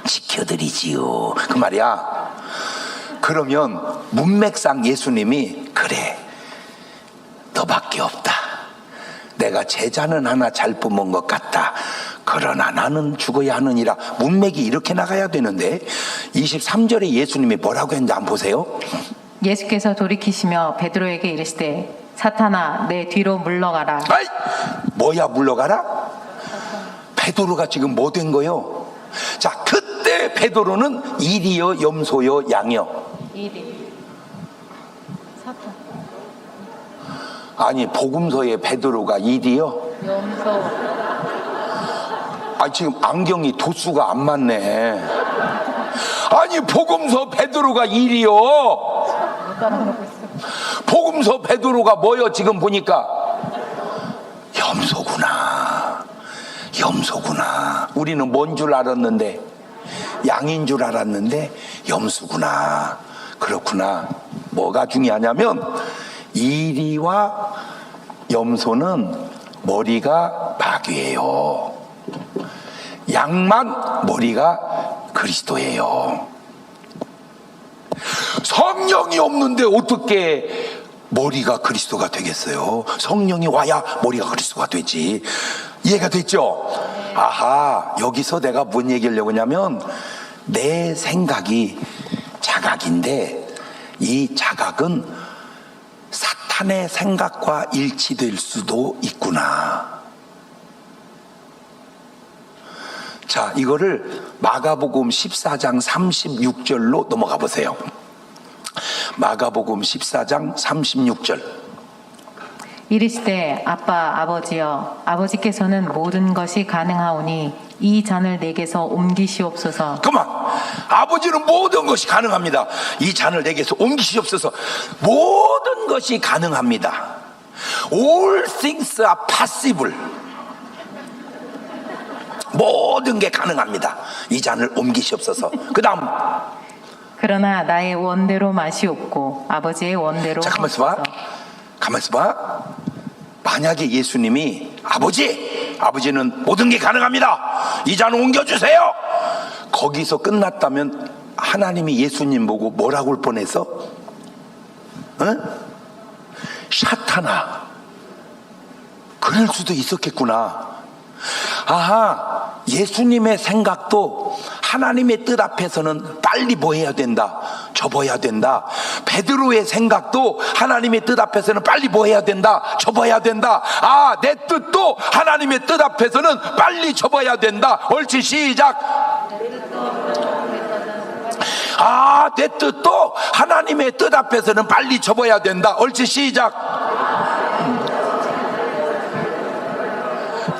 지켜드리지요, 그 말이야. 그러면 문맥상 예수님이 그래, 너밖에 없다. 내가 제자는 하나 잘 뽑은 것 같다. 그러나 나는 죽어야 하느니라. 문맥이 이렇게 나가야 되는데 23절에 예수님이 뭐라고 했는지 안 보세요? 예수께서 돌이키시며 베드로에게 이르시되 사탄아 내 뒤로 물러가라. 아이, 뭐야 물러가라? 베드로가 지금 뭐 된 거요? 자, 그때 베드로는 일이여 염소여 양이여? 일이 사탄 아니, 복음서에 베드로가 일이여? 염소. 아, 지금 안경이 도수가 안 맞네. 아니, 복음서 베드로가 일이여? 복음서 베드로가 뭐여? 지금 보니까 염소구나. 우리는 뭔 줄 알았는데, 양인 줄 알았는데 염소구나. 그렇구나. 뭐가 중요하냐면 이리와 염소는 머리가 마귀예요. 양만 머리가 그리스도예요. 성령이 없는데 어떻게 머리가 그리스도가 되겠어요? 성령이 와야 머리가 그리스도가 되지. 이해가 됐죠? 아하, 여기서 내가 뭔 얘기를 하려고 하냐면 내 생각이 자각인데 이 자각은 사탄의 생각과 일치될 수도 있구나. 자, 이거를 마가복음 14장 36절로 넘어가 보세요. 마가복음 14장 36절. 이르시되 아빠 아버지여 아버지께서는 모든 것이 가능하오니 이 잔을 내게서 옮기시옵소서. 그만. 아버지는 모든 것이 가능합니다. 이 잔을 내게서 옮기시옵소서. 모든 것이 가능합니다. All things are possible. 모든 게 가능합니다. 이 잔을 옮기시옵소서. 그 다음, 그러나 나의 원대로 마시옵고 아버지의 원대로. 자, 가만있어 봐. 하옵소서. 가만있어 봐. 만약에 예수님이 아버지는 모든 게 가능합니다. 이 잔을 옮겨주세요. 거기서 끝났다면 하나님이 예수님 보고 뭐라고 할 뻔했어? 응? 사탄아. 그럴 수도 있었겠구나. 아하, 예수님의 생각도 하나님의 뜻 앞에서는 빨리 뭐 해야 된다? 접어야 된다. 베드로의 생각도 하나님의 뜻 앞에서는 빨리 뭐 해야 된다? 접어야 된다. 아, 내 뜻도 하나님의 뜻 앞에서는 빨리 접어야 된다. 옳지, 시작. 아, 내 뜻도 하나님의 뜻 앞에서는 빨리 접어야 된다. 옳지, 시작.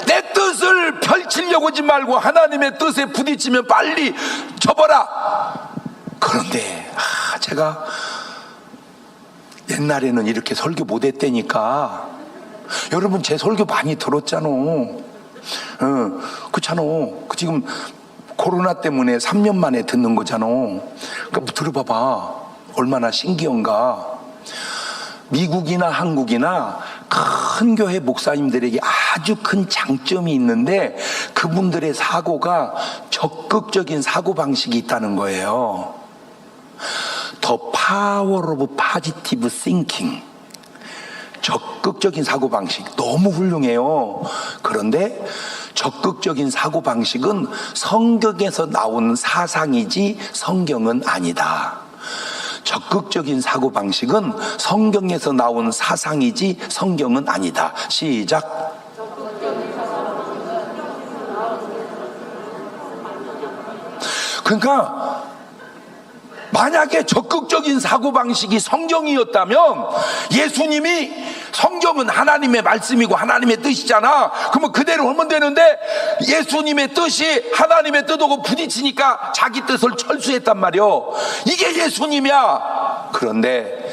내 뜻을 펼치려고 하지 말고 하나님의 뜻에 부딪히면 빨리 접어라. 그런데 제가 옛날에는 이렇게 설교 못했다니까. 여러분 제 설교 많이 들었잖아. 그렇잖아. 지금 코로나 때문에 3년 만에 듣는 거잖아. 그러니까 들어봐봐. 얼마나 신기한가. 미국이나 한국이나 큰 교회 목사님들에게 아주 큰 장점이 있는데 그분들의 사고가 적극적인 사고방식이 있다는 거예요. The power of positive thinking. 적극적인 사고방식 너무 훌륭해요. 그런데 적극적인 사고방식은 성경에서 나온 사상이지 성경은 아니다. 적극적인 사고방식은 성경에서 나온 사상이지 성경은 아니다. 시작. 그러니까 만약에 적극적인 사고방식이 성경이었다면 예수님이 성경은 하나님의 말씀이고 하나님의 뜻이잖아. 그러면 그대로 하면 되는데 예수님의 뜻이 하나님의 뜻하고 부딪히니까 자기 뜻을 철수했단 말이요. 이게 예수님이야. 그런데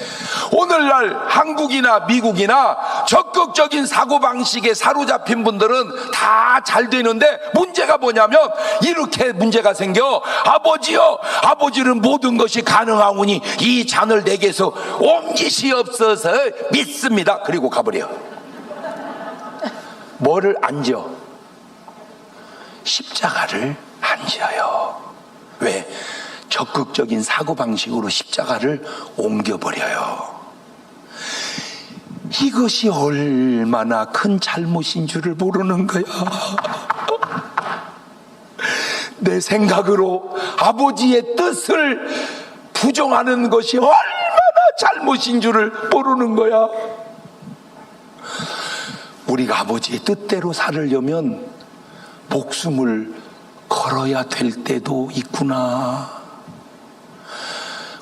오늘날 한국이나 미국이나 적극적인 사고방식에 사로잡힌 분들은 다 잘 되는데 문제가 뭐냐면 이렇게 문제가 생겨. 아버지요, 아버지는 모든 것이 가능하오니 이 잔을 내게서 옮기시옵소서 믿습니다. 그리고 가버려. 뭐를 안 져? 십자가를 안 지어요. 왜? 적극적인 사고방식으로 십자가를 옮겨버려요. 이것이 얼마나 큰 잘못인 줄을 모르는 거야. 내 생각으로 아버지의 뜻을 부정하는 것이 얼마나 잘못인 줄을 모르는 거야. 우리가 아버지의 뜻대로 살으려면 목숨을 걸어야 될 때도 있구나.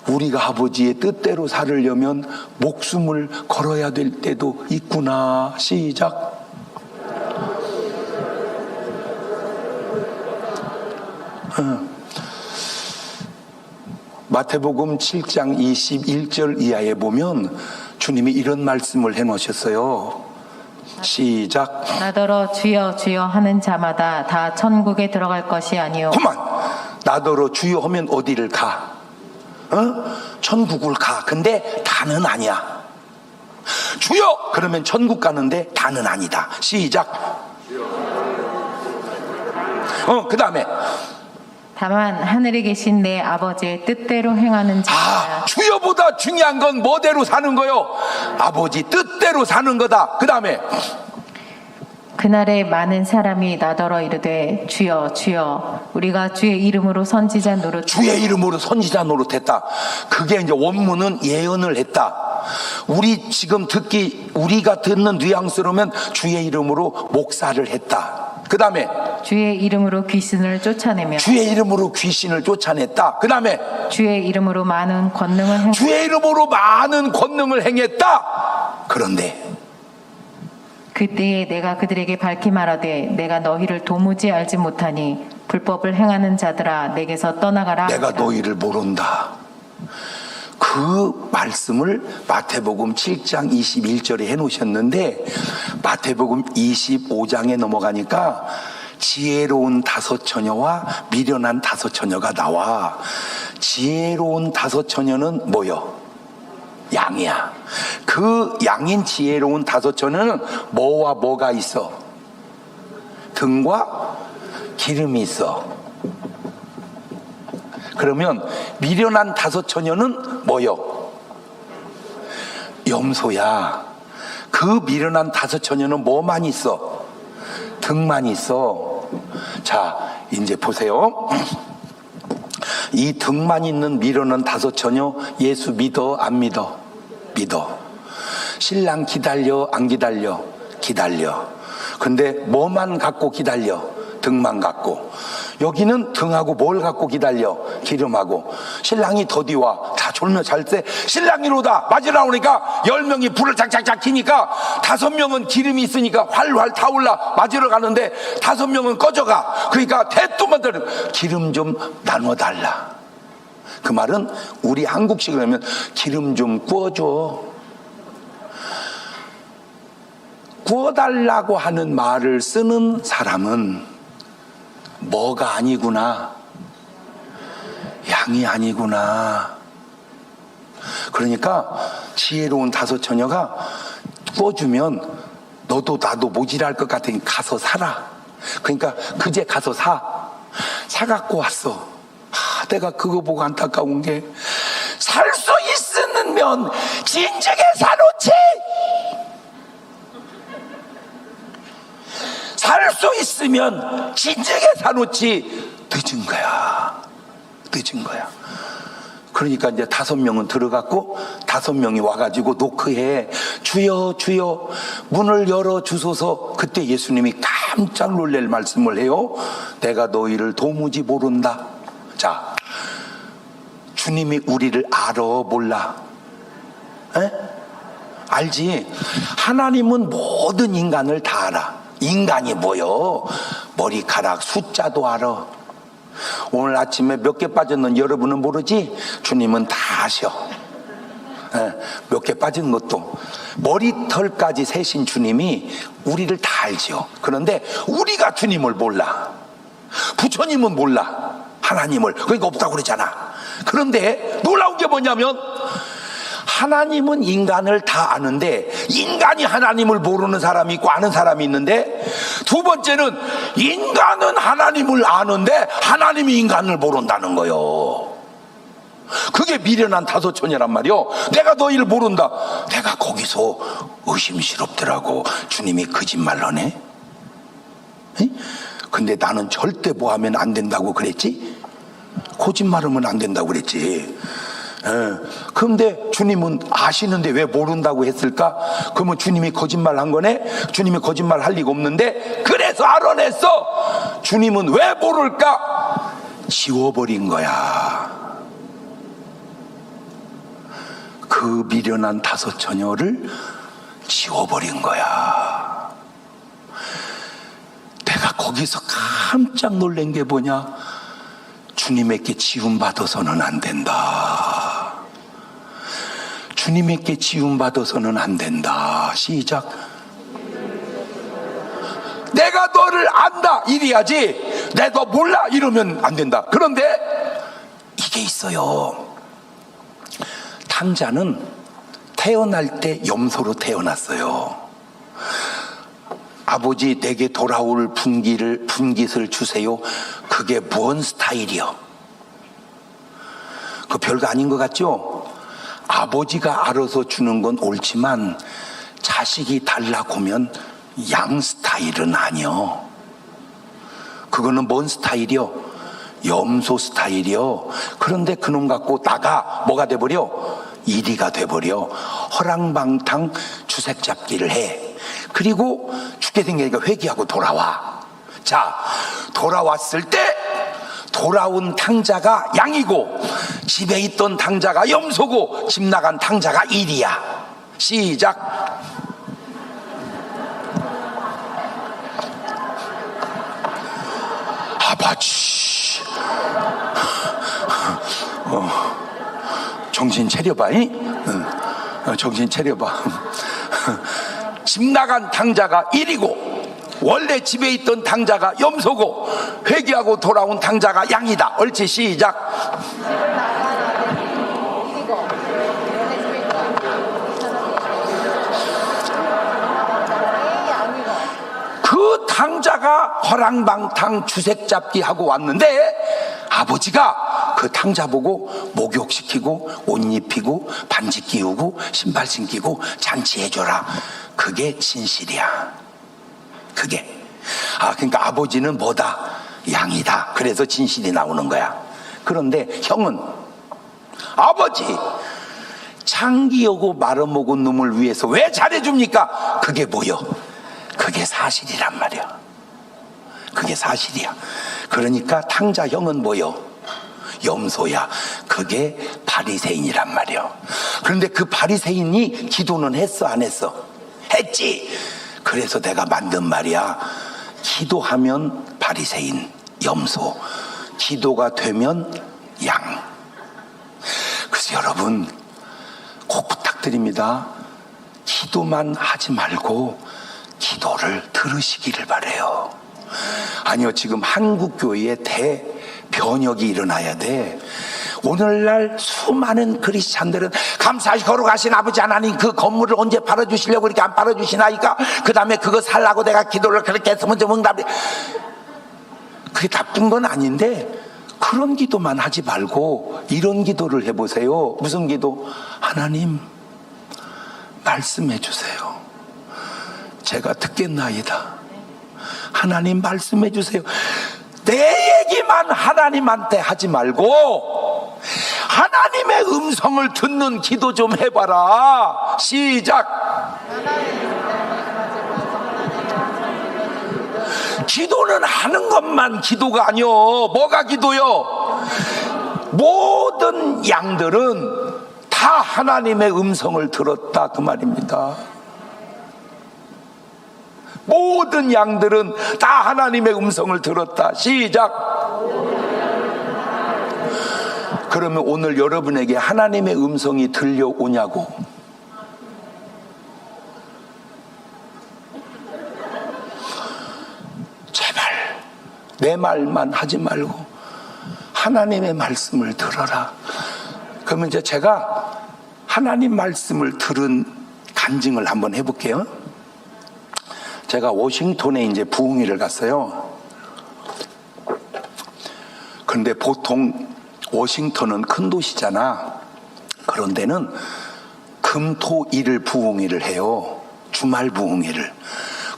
우리가 아버지의 뜻대로 살으려면 목숨을 걸어야 될 때도 있구나. 시작. 마태복음 7장 21절 이하에 보면 주님이 이런 말씀을 해놓으셨어요. 시작. 나더러 주여 주여 하는 자마다 다 천국에 들어갈 것이 아니요. 그만. 나더러 주여 하면 어디를 가? 천국을 가. 근데 다는 아니야. 주여 그러면 천국 가는데 다는 아니다. 시작. 그 다음에 다만 하늘에 계신 내 아버지의 뜻대로 행하는 자라. 주여보다 중요한 건 뭐대로 사는 거요? 아버지 뜻대로 사는 거다. 그 다음에 그날에 많은 사람이 나더러 이르되 주여 주여 우리가 주의 이름으로 선지자 노릇 주의 이름으로 선지자 노릇했다. 그게 이제 원문은 예언을 했다. 우리가 듣는 뉘앙스로면 주의 이름으로 목사를 했다. 그 다음에 주의 이름으로 귀신을 쫓아내며 주의 이름으로 귀신을 쫓아냈다. 그 다음에 주의 이름으로 많은 권능을 주의 이름으로 많은 권능을 행했다. 그런데 그때에 내가 그들에게 밝히 말하되 내가 너희를 도무지 알지 못하니 불법을 행하는 자들아 내게서 떠나가라. 내가 너희를 모른다. 그 말씀을 마태복음 7장 21절에 해놓으셨는데 마태복음 25장에 넘어가니까 지혜로운 다섯 처녀와 미련한 다섯 처녀가 나와. 지혜로운 다섯 처녀는 뭐요? 양이야. 그 양인 지혜로운 다섯 처녀는 뭐와 뭐가 있어? 등과 기름이 있어. 그러면 미련한 다섯 처녀는 뭐요? 염소야. 그 미련한 다섯 처녀는 뭐만 있어? 등만 있어. 자, 이제 보세요. 이 등만 있는 미련한 다섯 처녀 예수 믿어 안 믿어? 믿어. 신랑 기다려 안 기다려? 기다려. 근데 뭐만 갖고 기다려? 등만 갖고. 여기는 등하고 뭘 갖고 기다려? 기름하고. 신랑이 더디와 다 졸며 잘 때 신랑이로다 맞으라 오니까 10명이 불을 작작작 켜니까 5명은 기름이 있으니까 활활 타올라 맞으러 가는데 5명은 꺼져가. 그러니까 대또마들 기름 좀 나눠달라. 그 말은 우리 한국식으로 하면 기름 좀 구워줘. 구워달라고 하는 말을 쓰는 사람은 뭐가 아니구나, 양이 아니구나. 그러니까 지혜로운 다섯 처녀가 꿔주면 너도 나도 모질할 것 같으니 가서 사라. 그러니까 그제 가서 사갖고 왔어. 내가 그거 보고 안타까운 게, 살 수 있으면 진즉에 사놓지. 살 수 있으면 진즉에 사놓지. 늦은 거야. 그러니까 이제 5명은 들어갔고 5명이 와가지고 노크해. 주여 주여 문을 열어주소서. 그때 예수님이 깜짝 놀랄 말씀을 해요. 내가 너희를 도무지 모른다. 자, 주님이 우리를 알아 몰라? 에? 알지. 하나님은 모든 인간을 다 알아. 인간이 뭐요? 머리카락 숫자도 알아. 오늘 아침에 몇 개 빠졌는 여러분은 모르지? 주님은 다 아셔. 몇 개 빠진 것도. 머리털까지 세신 주님이 우리를 다 알죠. 그런데 우리가 주님을 몰라. 부처님은 몰라. 하나님을. 그러니까 없다고 그러잖아. 그런데 놀라운 게 뭐냐면, 하나님은 인간을 다 아는데 인간이 하나님을 모르는 사람이 있고 아는 사람이 있는데, 두 번째는 인간은 하나님을 아는데 하나님이 인간을 모른다는 거요. 그게 미련한 다섯 처녀란 말이요. 내가 너희를 모른다. 내가 거기서 의심스럽더라고. 주님이 거짓말러네. 근데 나는 절대 뭐 하면 안 된다고 그랬지? 거짓말하면 안 된다고 그랬지. 그런데 주님은 아시는데 왜 모른다고 했을까? 그러면 주님이 거짓말 한 거네? 주님이 거짓말 할 리가 없는데, 그래서 알아냈어. 주님은 왜 모를까? 지워버린 거야. 그 미련한 다섯 처녀를 지워버린 거야. 내가 거기서 깜짝 놀란 게 뭐냐? 주님에게 지움받아서는 안 된다. 주님에게 지움받아서는 안 된다. 시작. 내가 너를 안다 이래야지, 내가 너 몰라 이러면 안 된다. 그런데 이게 있어요. 탕자는 태어날 때 염소로 태어났어요. 아버지 내게 돌아올 분깃을 주세요. 그게 뭔 스타일이요? 그 별거 아닌 것 같죠? 아버지가 알아서 주는 건 옳지만 자식이 달라고 하면 양 스타일은 아니요. 그거는 뭔 스타일이요? 염소 스타일이요. 그런데 그놈 갖고 나가 뭐가 돼버려? 이리가 돼버려. 허랑방탕 주색 잡기를 해. 그리고 죽게 생기니까 회개하고 돌아와. 자, 돌아왔을 때 돌아온 탕자가 양이고 집에 있던 탕자가 염소고 집 나간 탕자가 일이야. 시작. 아버지, 정신 차려봐. 정신 차려봐. 집 나간 탕자가 일이고 원래 집에 있던 탕자가 염소고 회개하고 돌아온 탕자가 양이다. 옳지. 시작. 그 탕자가 허랑방탕 주색 잡기 하고 왔는데 아버지가 그 탕자 보고 목욕시키고 옷 입히고 반지 끼우고 신발 신기고 잔치해줘라. 그게 진실이야. 그게. 그러니까 아버지는 뭐다? 양이다. 그래서 진실이 나오는 거야. 그런데 형은 아버지 창기여고 말아먹은 놈을 위해서 왜 잘해줍니까? 그게 뭐요? 그게 사실이란 말이야. 그게 사실이야. 그러니까 탕자 형은 뭐요? 염소야. 그게 바리새인이란 말이야. 그런데 그 바리새인이 기도는 했어 안 했어? 했지. 그래서 내가 만든 말이야. 기도하면 바리새인, 염소, 기도가 되면 양. 그래서 여러분 꼭 부탁드립니다. 기도만 하지 말고 기도를 들으시기를 바래요. 아니요, 지금 한국 교회에 대변혁이 일어나야 돼. 오늘날 수많은 크리스찬들은 감사히 걸어가신 아버지 하나님 그 건물을 언제 팔아주시려고 이렇게 안 팔아주시나이까? 그 다음에 그거 살라고 내가 기도를 그렇게 했으면 좀 응답이. 그게 나쁜 건 아닌데 그런 기도만 하지 말고 이런 기도를 해보세요. 무슨 기도? 하나님 말씀해 주세요. 제가 듣겠나이다. 하나님 말씀해 주세요. 내 얘기만 하나님한테 하지 말고 하나님의 음성을 듣는 기도 좀 해봐라. 시작. 기도는 하는 것만 기도가 아니요. 뭐가 기도요? 모든 양들은 다 하나님의 음성을 들었다 그 말입니다. 모든 양들은 다 하나님의 음성을 들었다. 시작. 그러면 오늘 여러분에게 하나님의 음성이 들려오냐고? 제발 내 말만 하지 말고 하나님의 말씀을 들어라. 그러면 이제 제가 하나님 말씀을 들은 간증을 한번 해볼게요. 제가 워싱턴에 이제 부흥회를 갔어요. 그런데 보통 워싱턴은 큰 도시잖아. 그런 데는 금, 토, 일을 부흥회를 해요. 주말 부흥회를.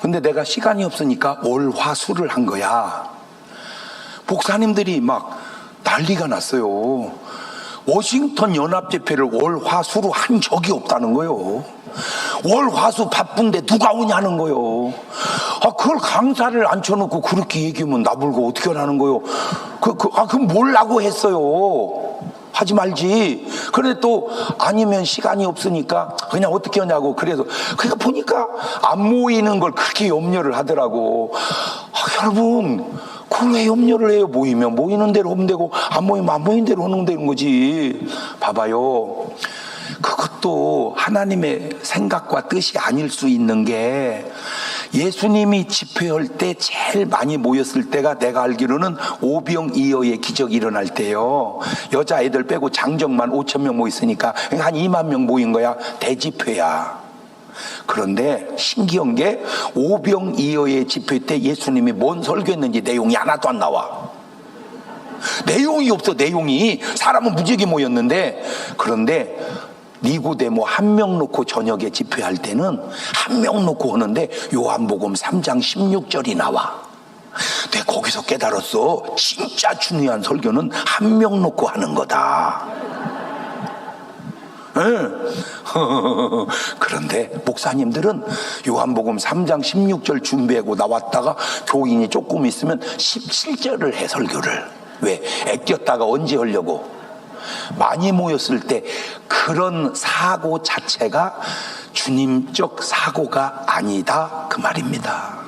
근데 내가 시간이 없으니까 월, 화, 수를 한 거야. 목사님들이 막 난리가 났어요. 워싱턴 연합집회를 월, 화, 수로 한 적이 없다는 거예요. 월, 화, 수 바쁜데 누가 오냐는 거예요. 그걸 강사를 앉혀놓고 그렇게 얘기하면 나불고 어떻게 하라는 거예요. 그럼 뭘라고 했어요. 하지 말지. 그래 또 아니면 시간이 없으니까 그냥 어떻게 하냐고. 그래서 그러니까 보니까 안 모이는 걸 그렇게 염려를 하더라고. 여러분 그걸 왜 염려를 해요? 모이면 모이는 대로 하면 되고 안 모이면 안 모이는 대로 하는 되는 거지. 봐봐요. 그것도 하나님의 생각과 뜻이 아닐 수 있는 게 예수님이 집회할 때 제일 많이 모였을 때가 내가 알기로는 오병이어의 기적이 일어날 때요. 여자애들 빼고 장정만 5,000명 모였으니까 한 2만 명 모인 거야. 대집회야. 그런데 신기한 게 오병이어의 집회 때 예수님이 뭔 설교했는지 내용이 하나도 안 나와. 내용이 없어. 내용이. 사람은 무지개 모였는데. 그런데 니고데모 한 명 놓고 저녁에 집회할 때는 한 명 놓고 하는데 요한복음 3장 16절이 나와. 내가 거기서 깨달았어. 진짜 중요한 설교는 한 명 놓고 하는 거다. 그런데 목사님들은 요한복음 3장 16절 준비하고 나왔다가 교인이 조금 있으면 17절을 해. 설교를. 왜? 아꼈다가 언제 하려고? 많이 모였을 때 그런 사고 자체가 주님적 사고가 아니다 그 말입니다.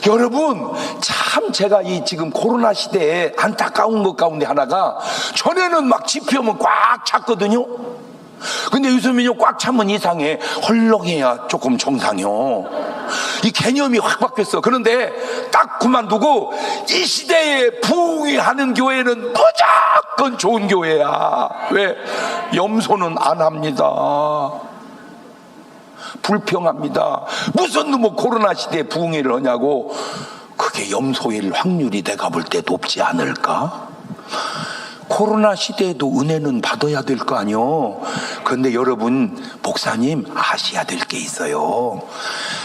여러분 참 제가 이 지금 코로나 시대에 안타까운 것 가운데 하나가 전에는 막 집회하면 꽉 찼거든요. 근데 요즘은요 꽉 차면 이상해. 헐렁해야 조금 정상이요. 이 개념이 확 바뀌었어. 그런데 딱 그만두고 이 시대에 부흥이 하는 교회는 무조건 좋은 교회야. 왜? 염소는 안 합니다. 불평합니다. 무슨 뭐 코로나 시대에 부흥회를 하냐고. 그게 염소일 확률이 내가 볼 때 높지 않을까? 코로나 시대에도 은혜는 받아야 될 거 아니요. 그런데 여러분 목사님 아셔야 될 게 있어요.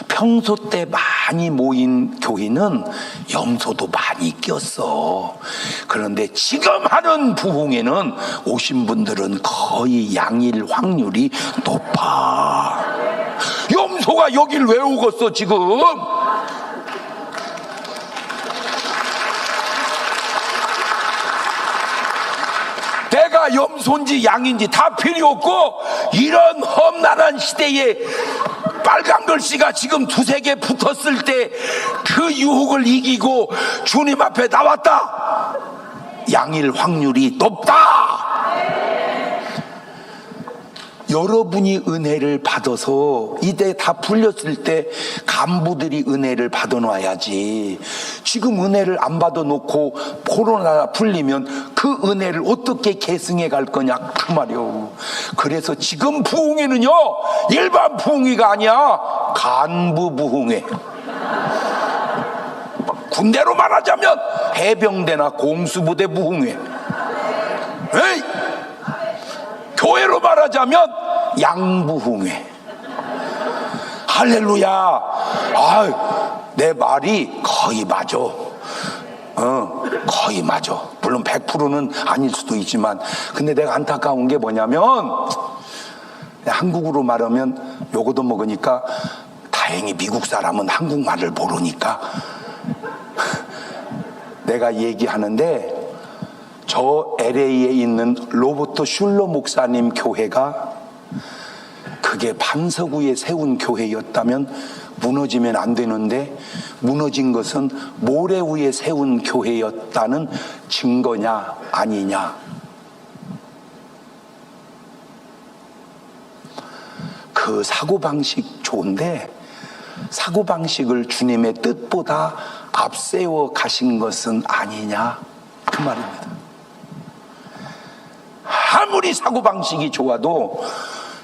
평소 때 많이 모인 교회는 염소도 많이 꼈어. 그런데 지금 하는 부흥회는 오신 분들은 거의 양일 확률이 높아. 염소가 여길 왜 오겠어 지금? 내가 염소인지 양인지 다 필요 없고 이런 험난한 시대에 빨간 글씨가 지금 두세 개 붙었을 때 그 유혹을 이기고 주님 앞에 나왔다. 양일 확률이 높다. 여러분이 은혜를 받아서 이때 다 풀렸을 때 간부들이 은혜를 받아놔야지. 지금 은혜를 안 받아놓고 코로나 풀리면 그 은혜를 어떻게 계승해 갈 거냐 그 말이요. 그래서 지금 부흥회는요 일반 부흥회가 아니야. 간부 부흥회. 군대로 말하자면 해병대나 공수부대 부흥회. 에이! 교회로 말하자면 양부흥회. 할렐루야. 아, 내 말이 거의 맞아. 거의 맞아. 물론 100%는 아닐 수도 있지만, 근데 내가 안타까운 게 뭐냐면 한국으로 말하면 요거도 먹으니까, 다행히 미국 사람은 한국말을 모르니까 내가 얘기하는데, 저 LA에 있는 로버트 슐러 목사님 교회가 그게 반석 위에 세운 교회였다면 무너지면 안 되는데, 무너진 것은 모래 위에 세운 교회였다는 증거냐 아니냐. 그 사고방식 좋은데, 사고방식을 주님의 뜻보다 앞세워 가신 것은 아니냐 그 말입니다. 아무리 사고방식이 좋아도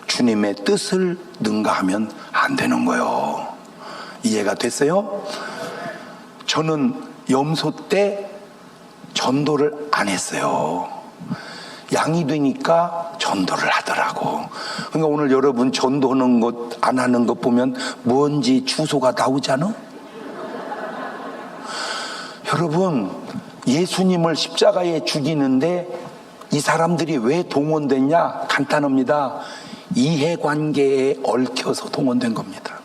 주님의 뜻을 능가하면 안 되는 거예요. 이해가 됐어요? 저는 염소 때 전도를 안 했어요. 양이 되니까 전도를 하더라고. 그러니까 오늘 여러분 전도하는 것 안 하는 것 보면 뭔지 주소가 나오잖아. 여러분, 예수님을 십자가에 죽이는데 이 사람들이 왜 동원됐냐? 간단합니다. 이해관계에 얽혀서 동원된 겁니다.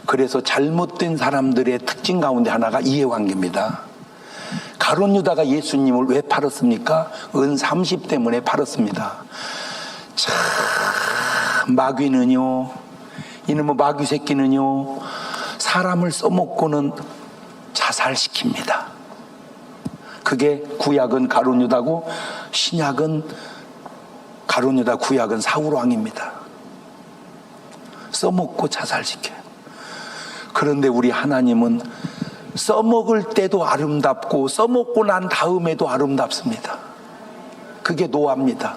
그래서 잘못된 사람들의 특징 가운데 하나가 이해관계입니다. 가룟 유다가 예수님을 왜 팔았습니까? 은 30 때문에 팔았습니다. 참, 마귀는요, 이놈의 마귀 새끼는요, 사람을 써먹고는 자살시킵니다. 그게 구약은 가룟 유다고, 신약은 가룟 유다, 구약은 사울 왕입니다. 써먹고 자살시켜요. 그런데 우리 하나님은 써먹을 때도 아름답고 써먹고 난 다음에도 아름답습니다. 그게 노아입니다.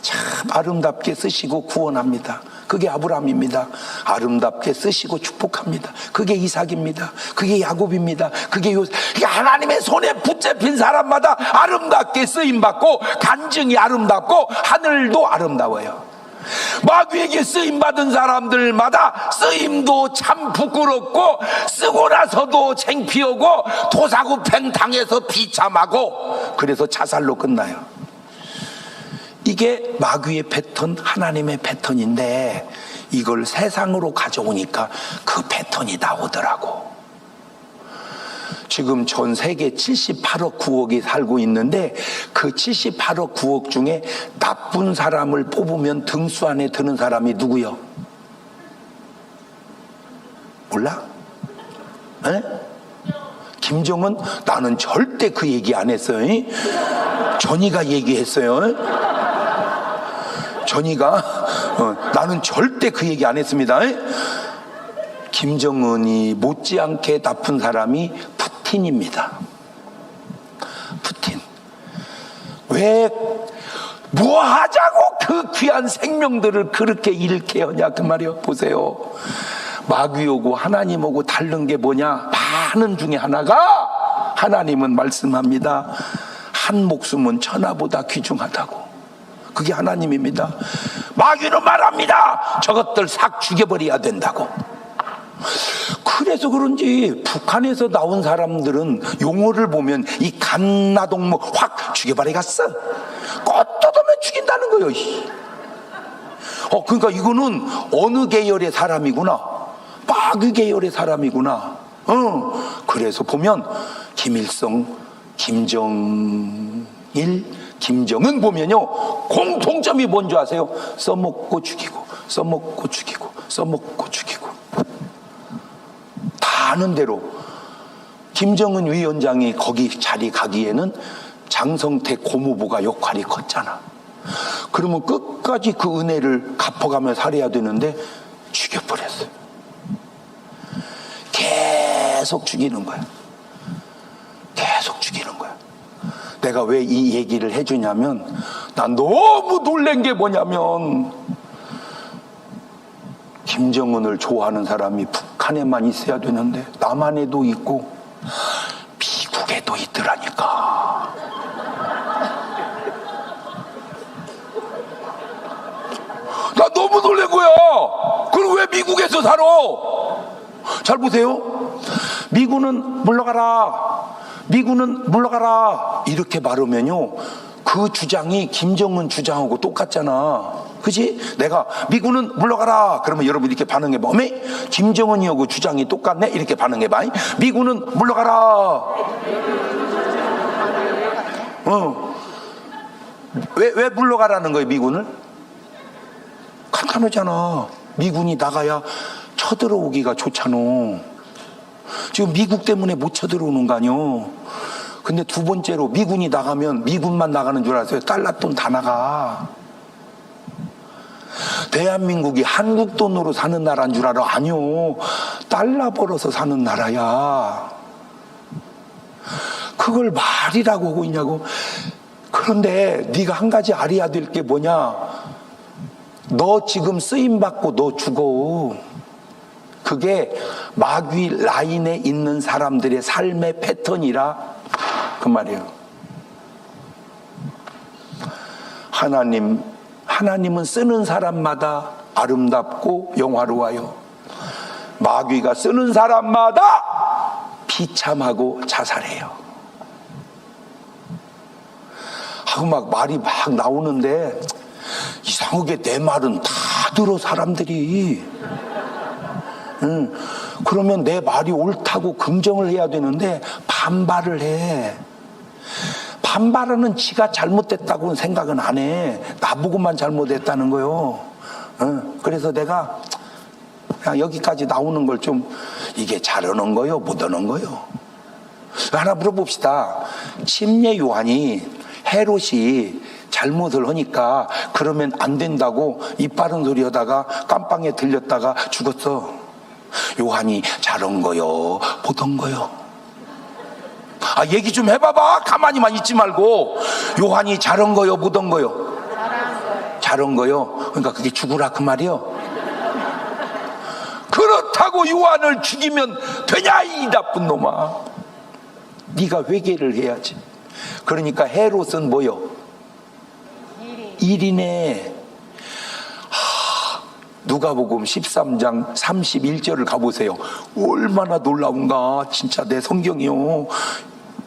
참 아름답게 쓰시고 구원합니다. 그게 아브라함입니다. 아름답게 쓰시고 축복합니다. 그게 이삭입니다. 그게 야곱입니다. 그게 하나님의 손에 붙잡힌 사람마다 아름답게 쓰임받고, 간증이 아름답고 하늘도 아름다워요. 마귀에게 쓰임받은 사람들마다 쓰임도 참 부끄럽고, 쓰고 나서도 창피하고, 토사구팽 당해서 비참하고, 그래서 자살로 끝나요. 이게 마귀의 패턴, 하나님의 패턴인데, 이걸 세상으로 가져오니까 그 패턴이 나오더라고. 지금 전 세계 78억 9억이 살고 있는데, 그 78억 9억 중에 나쁜 사람을 뽑으면 등수 안에 드는 사람이 누구요? 몰라? 에? 김정은? 나는 절대 그 얘기 안 했어요. 전이가 얘기했어요. 전이가 나는 절대 그 얘기 안 했습니다. 김정은이 못지않게 나쁜 사람이 푸틴입니다. 푸틴. 왜 뭐 하자고 그 귀한 생명들을 그렇게 잃게 하냐 그 말이요. 보세요. 마귀오고 하나님오고 다른 게 뭐냐? 많은 중에 하나가, 하나님은 말씀합니다. 한 목숨은 천하보다 귀중하다고. 그게 하나님입니다. 마귀는 말합니다. 저것들 싹 죽여버려야 된다고. 그래서 그런지 북한에서 나온 사람들은 용어를 보면 이 갓나동무 확 죽여버리겠어. 껐떠도면 죽인다는 거예요. 그러니까 이거는 어느 계열의 사람이구나. 마귀 계열의 사람이구나. 그래서 보면 김일성, 김정일, 김정은 보면요, 공통점이 뭔지 아세요? 써먹고 죽이고, 써먹고 죽이고, 써먹고 죽이고. 다 아는 대로 김정은 위원장이 거기 자리 가기에는 장성택 고모부가 역할이 컸잖아. 그러면 끝까지 그 은혜를 갚아가며 살아야 되는데 죽여버렸어요. 계속 죽이는 거야. 계속 죽이는 거야. 내가 왜 이 얘기를 해주냐면, 난 너무 놀란 게 뭐냐면, 김정은을 좋아하는 사람이 북한에만 있어야 되는데 남한에도 있고 미국에도 있더라니까. 나 너무 놀란 거야. 그럼 왜 미국에서 살아? 잘 보세요. 미군은 물러가라, 미군은 물러가라 이렇게 말하면요, 그 주장이 김정은 주장하고 똑같잖아. 그지? 내가 미군은 물러가라 그러면 여러분 이렇게 반응해봐. 어메? 김정은이하고 주장이 똑같네? 이렇게 반응해봐. 미군은 물러가라. 왜 물러가라는 거예요, 미군을? 간단하잖아. 미군이 나가야 쳐들어오기가 좋잖아. 지금 미국 때문에 못 쳐들어오는 거 아니요. 근데 두 번째로, 미군이 나가면 미군만 나가는 줄 알았어요. 달러 돈 다 나가. 대한민국이 한국 돈으로 사는 나라인 줄 알아? 아니요. 달러 벌어서 사는 나라야. 그걸 말이라고 하고 있냐고. 그런데 네가 한 가지 알아야 될 게 뭐냐? 너 지금 쓰임받고 너 죽어. 그게 마귀 라인에 있는 사람들의 삶의 패턴이라 그 말이에요. 하나님은 쓰는 사람마다 아름답고 영화로워요. 마귀가 쓰는 사람마다 비참하고 자살해요. 하고 막 말이 막 나오는데 이상하게 내 말은 다 들어 사람들이. 그러면 내 말이 옳다고 긍정을 해야 되는데 반발을 해. 반발하는 지가 잘못됐다고는 생각은 안 해. 나보고만 잘못했다는 거요. 그래서 내가 그냥 여기까지 나오는 걸 좀, 이게 잘하는 거요, 못하는 거요? 하나 물어봅시다. 침례 요한이 헤롯이 잘못을 하니까 그러면 안 된다고 입 바른 소리 하다가 깜빵에 들렸다가 죽었어. 요한이 잘한 거요, 못한 거요? 얘기 좀 해봐봐. 가만히만 있지 말고. 요한이 잘한 거요, 못한 거요? 잘한 거요. 그러니까 그게 죽으라 그 말이요. 그렇다고 요한을 죽이면 되냐, 이 나쁜 놈아. 네가 회개를 해야지. 그러니까 헤롯은 뭐요? 일이네. 누가복음 13장 31절을 가보세요. 얼마나 놀라운가. 진짜 내 성경이요.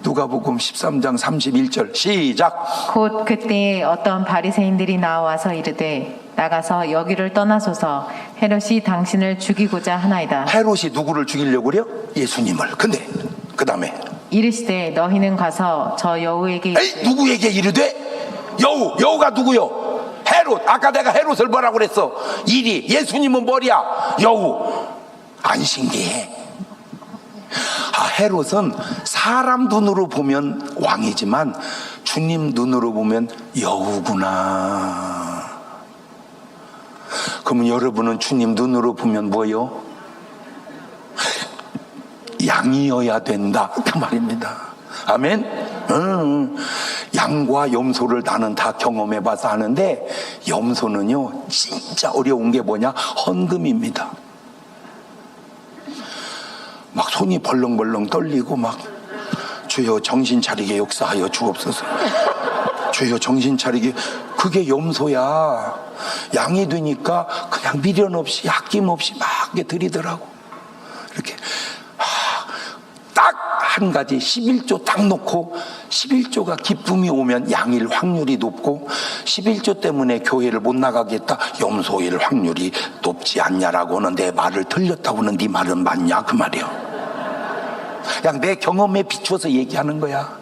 누가복음 13장 31절 시작. 곧 그때에 어떤 바리새인들이 나와서 이르되 나가서 여기를 떠나소서 헤롯이 당신을 죽이고자 하나이다. 헤롯이 누구를 죽이려고 그래요? 예수님을. 근데 그 다음에 이르시되 너희는 가서 저 여우에게 누구에게 이르되? 여우가 누구요? 헤롯. 아까 내가 헤롯을 뭐라고 그랬어? 일이. 예수님은 머리야. 여우. 안 신기해? 헤롯은 사람 눈으로 보면 왕이지만 주님 눈으로 보면 여우구나. 그러면 여러분은 주님 눈으로 보면 뭐요? 양이어야 된다 그 말입니다. 아멘. 양과 염소를 나는 다 경험해봐서 하는데, 염소는요 진짜 어려운 게 뭐냐? 헌금입니다. 막 손이 벌렁벌렁 떨리고 막, 주여 정신 차리게 역사하여 주옵소서. 주여 정신 차리게. 그게 염소야. 양이 되니까 그냥 미련 없이 아낌없이 막 이렇게 드리더라고. 이렇게 딱 한 가지 11조 딱 놓고, 11조가 기쁨이 오면 양일 확률이 높고, 11조 때문에 교회를 못 나가겠다, 염소일 확률이 높지 않냐라고는, 내 말을 틀렸다고는 네 말은 맞냐 그 말이요. 그냥 내 경험에 비추어서 얘기하는 거야.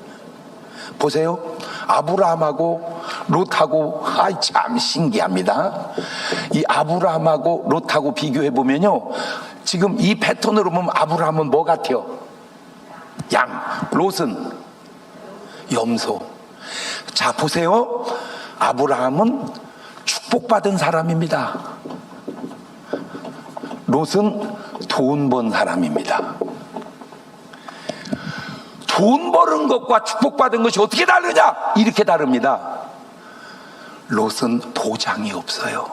보세요. 아브라함하고 롯하고, 참 신기합니다. 이 아브라함하고 롯하고 비교해 보면요, 지금 이 패턴으로 보면 아브라함은 뭐 같아요? 양. 롯은 염소. 자, 보세요. 아브라함은 축복받은 사람입니다. 롯은 돈 번 사람입니다. 돈 버는 것과 축복받은 것이 어떻게 다르냐? 이렇게 다릅니다. 롯은 도장이 없어요.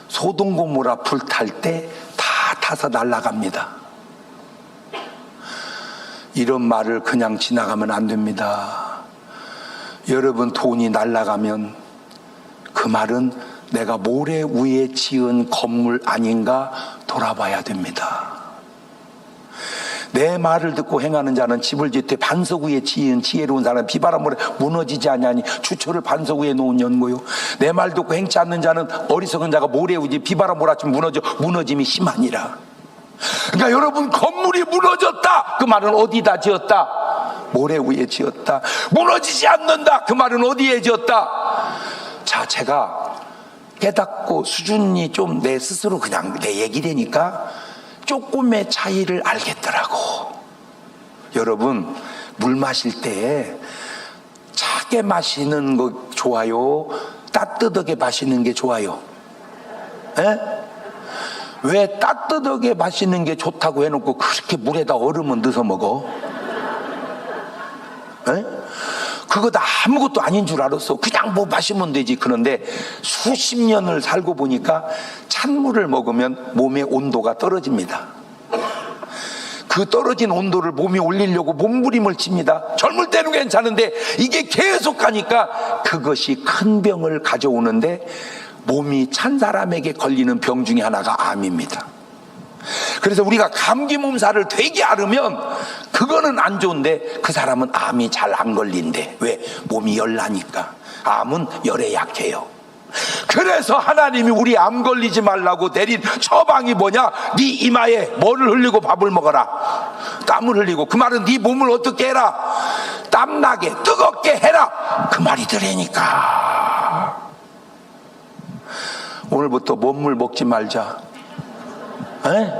소돔 고모라 불 탈 때 다 타서 날아갑니다. 이런 말을 그냥 지나가면 안 됩니다. 여러분, 돈이 날아가면 그 말은 내가 모래 위에 지은 건물 아닌가 돌아봐야 됩니다. 내 말을 듣고 행하는 자는 집을 짓되 반석 위에 지은 지혜로운 사람 비바람 모래 무너지지 아니하니 주초를 반석 위에 놓은 연고요. 내 말 듣고 행치 않는 자는 어리석은 자가 모래 위에 비바람 몰아치면 무너짐이 심하니라. 그러니까 여러분, 건물이 무너졌다, 그 말은 어디다 지었다? 모래 위에 지었다. 무너지지 않는다, 그 말은 어디에 지었다? 자, 제가 깨닫고 수준이 좀 내 스스로 그냥 내 얘기라니까 조금의 차이를 알겠더라고. 여러분, 물 마실 때 차게 마시는 거 좋아요? 따뜻하게 마시는 게 좋아요? 에? 왜 따뜻하게 마시는 게 좋다고 해놓고 그렇게 물에다 얼음은 넣어서 먹어? 에? 그거 다 아무것도 아닌 줄 알았어. 그냥 뭐 마시면 되지. 그런데 수십 년을 살고 보니까 찬물을 먹으면 몸의 온도가 떨어집니다. 그 떨어진 온도를 몸이 올리려고 몸부림을 칩니다. 젊을 때는 괜찮은데 이게 계속 가니까 그것이 큰 병을 가져오는데, 몸이 찬 사람에게 걸리는 병 중에 하나가 암입니다. 그래서 우리가 감기 몸살을 되게 앓으면 그거는 안 좋은데 그 사람은 암이 잘 안 걸린대. 왜? 몸이 열나니까. 암은 열에 약해요. 그래서 하나님이 우리 암 걸리지 말라고 내린 처방이 뭐냐? 네 이마에 뭐를 흘리고 밥을 먹어라. 땀을 흘리고. 그 말은 네 몸을 어떻게 해라? 땀나게 뜨겁게 해라, 그 말이더라니까. 오늘부터 뭔물 먹지 말자. 에?